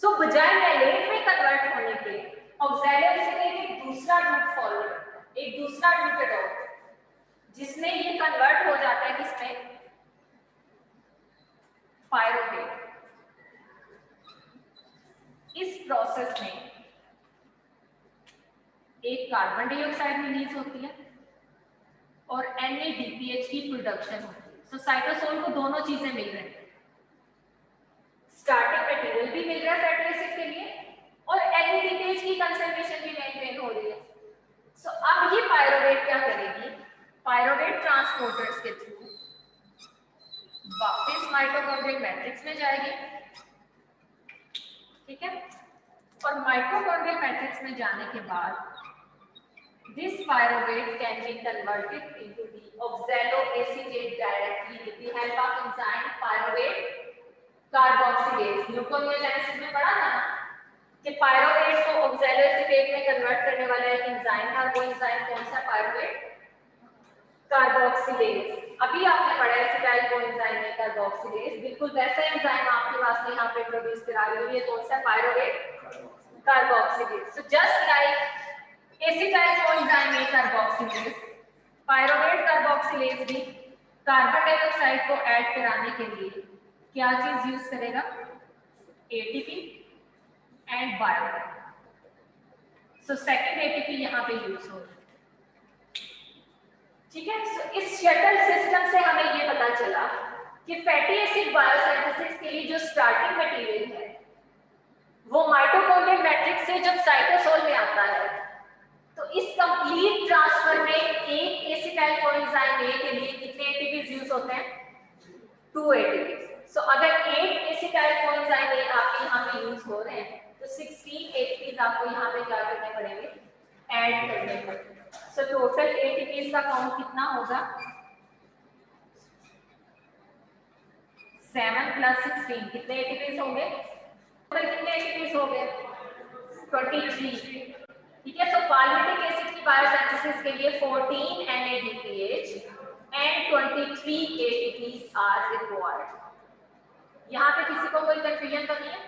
सो बजाय मैलेट में कन्वर्ट होने के ऑक्सैलोएसीटेट एक दूसरा रूट फॉलो करता है, एक दूसरा रूट अडॉप्ट, जिसमें ये कन्वर्ट हो जाता है किसमें, पायरुवेट। इस प्रोसेस में एक कार्बन डाइऑक्साइड रिलीज होती है और NADPH की प्रोडक्शन होती है। सो साइटोसोल को दोनों चीजें मिल रही हैं, स्टार्टिंग मटेरियल भी मिल रहा है फैटी एसिड के लिए और NADPH की कंसंट्रेशन भी मेंटेन हो रही है। सो अब ये पायरुवेट क्या करेगी, पायरुवेट ट्रांसपोर्टर्स के थ्रू वापस माइटोकॉन्ड्रियल मैट्रिक्स में जाएगी। ठीक है, और माइटोकॉन्ड्रियल मैट्रिक्स में जाने के बाद this pyruvate can be converted into the oxaloacetate directly with the help of enzyme pyruvate carboxylase। ग्लूकोनेओजेनेसिस में पढ़ा था ना कि पायरुवेट को ऑक्सैलोएसीटेट में कन्वर्ट करने वाला एक एंजाइम है, और वो एंजाइम कौन सा, पायरुवेट कार्बोक्सिलेज। अभी आपने पढ़ा है एसिटाइल कोएंजाइम में कार्बोक्सिलेज, बिल्कुल वैसा एंजाइम आपके पास में यहाँ पे प्रोड्यूस करा रही है, ये कौन सा, pyruvate carboxylase. So just like acetyl coenzyme में कार्बोक्सिलेज, पायरुवेट कार्बोक्सिलेज भी कार्बन डाइऑक्साइड को ऐड कराने के लिए क्या चीज यूज करेगा, ATP एंड बायोरेट। सो सेकंड ATP यहाँ पे यूज हो रहा है। ठीक है, सो इस शटल सिस्टम से हमें ये पता चला कि फैटी एसिड बायोसिंथेसिस के लिए जो स्टार्टिंग मटेरियल है वो माइटोकॉन्ड्रियल मैट्रिक्स से जब साइटोसोल में आता है, तो इस कंप्लीट ट्रांसफर में एक एसिटाइल कोएंजाइम A के लिए कितने ATPs यूज होते हैं, 2 ATPs। सो अगर 8 एसिटाइल कोएंजाइम A आपके यहाँ पे यूज हो रहे हैं, तो 16 ATPs आपको यहाँ पे क्या करने पड़ेंगे, ऐड करने पड़ेंगे। सो टोटल ATPs का काउंट कितना होगा, 7 + 16, कितने ATPs होंगे, टोटल कितने ATPs हो गए, 23। ठीक है, सो पालमिटिक एसिड की बायोसिंथेसिस के लिए 14 NADPH and 23 ATPs are required. यहाँ पे किसी को कोई कंफ्यूजन तो नहीं है?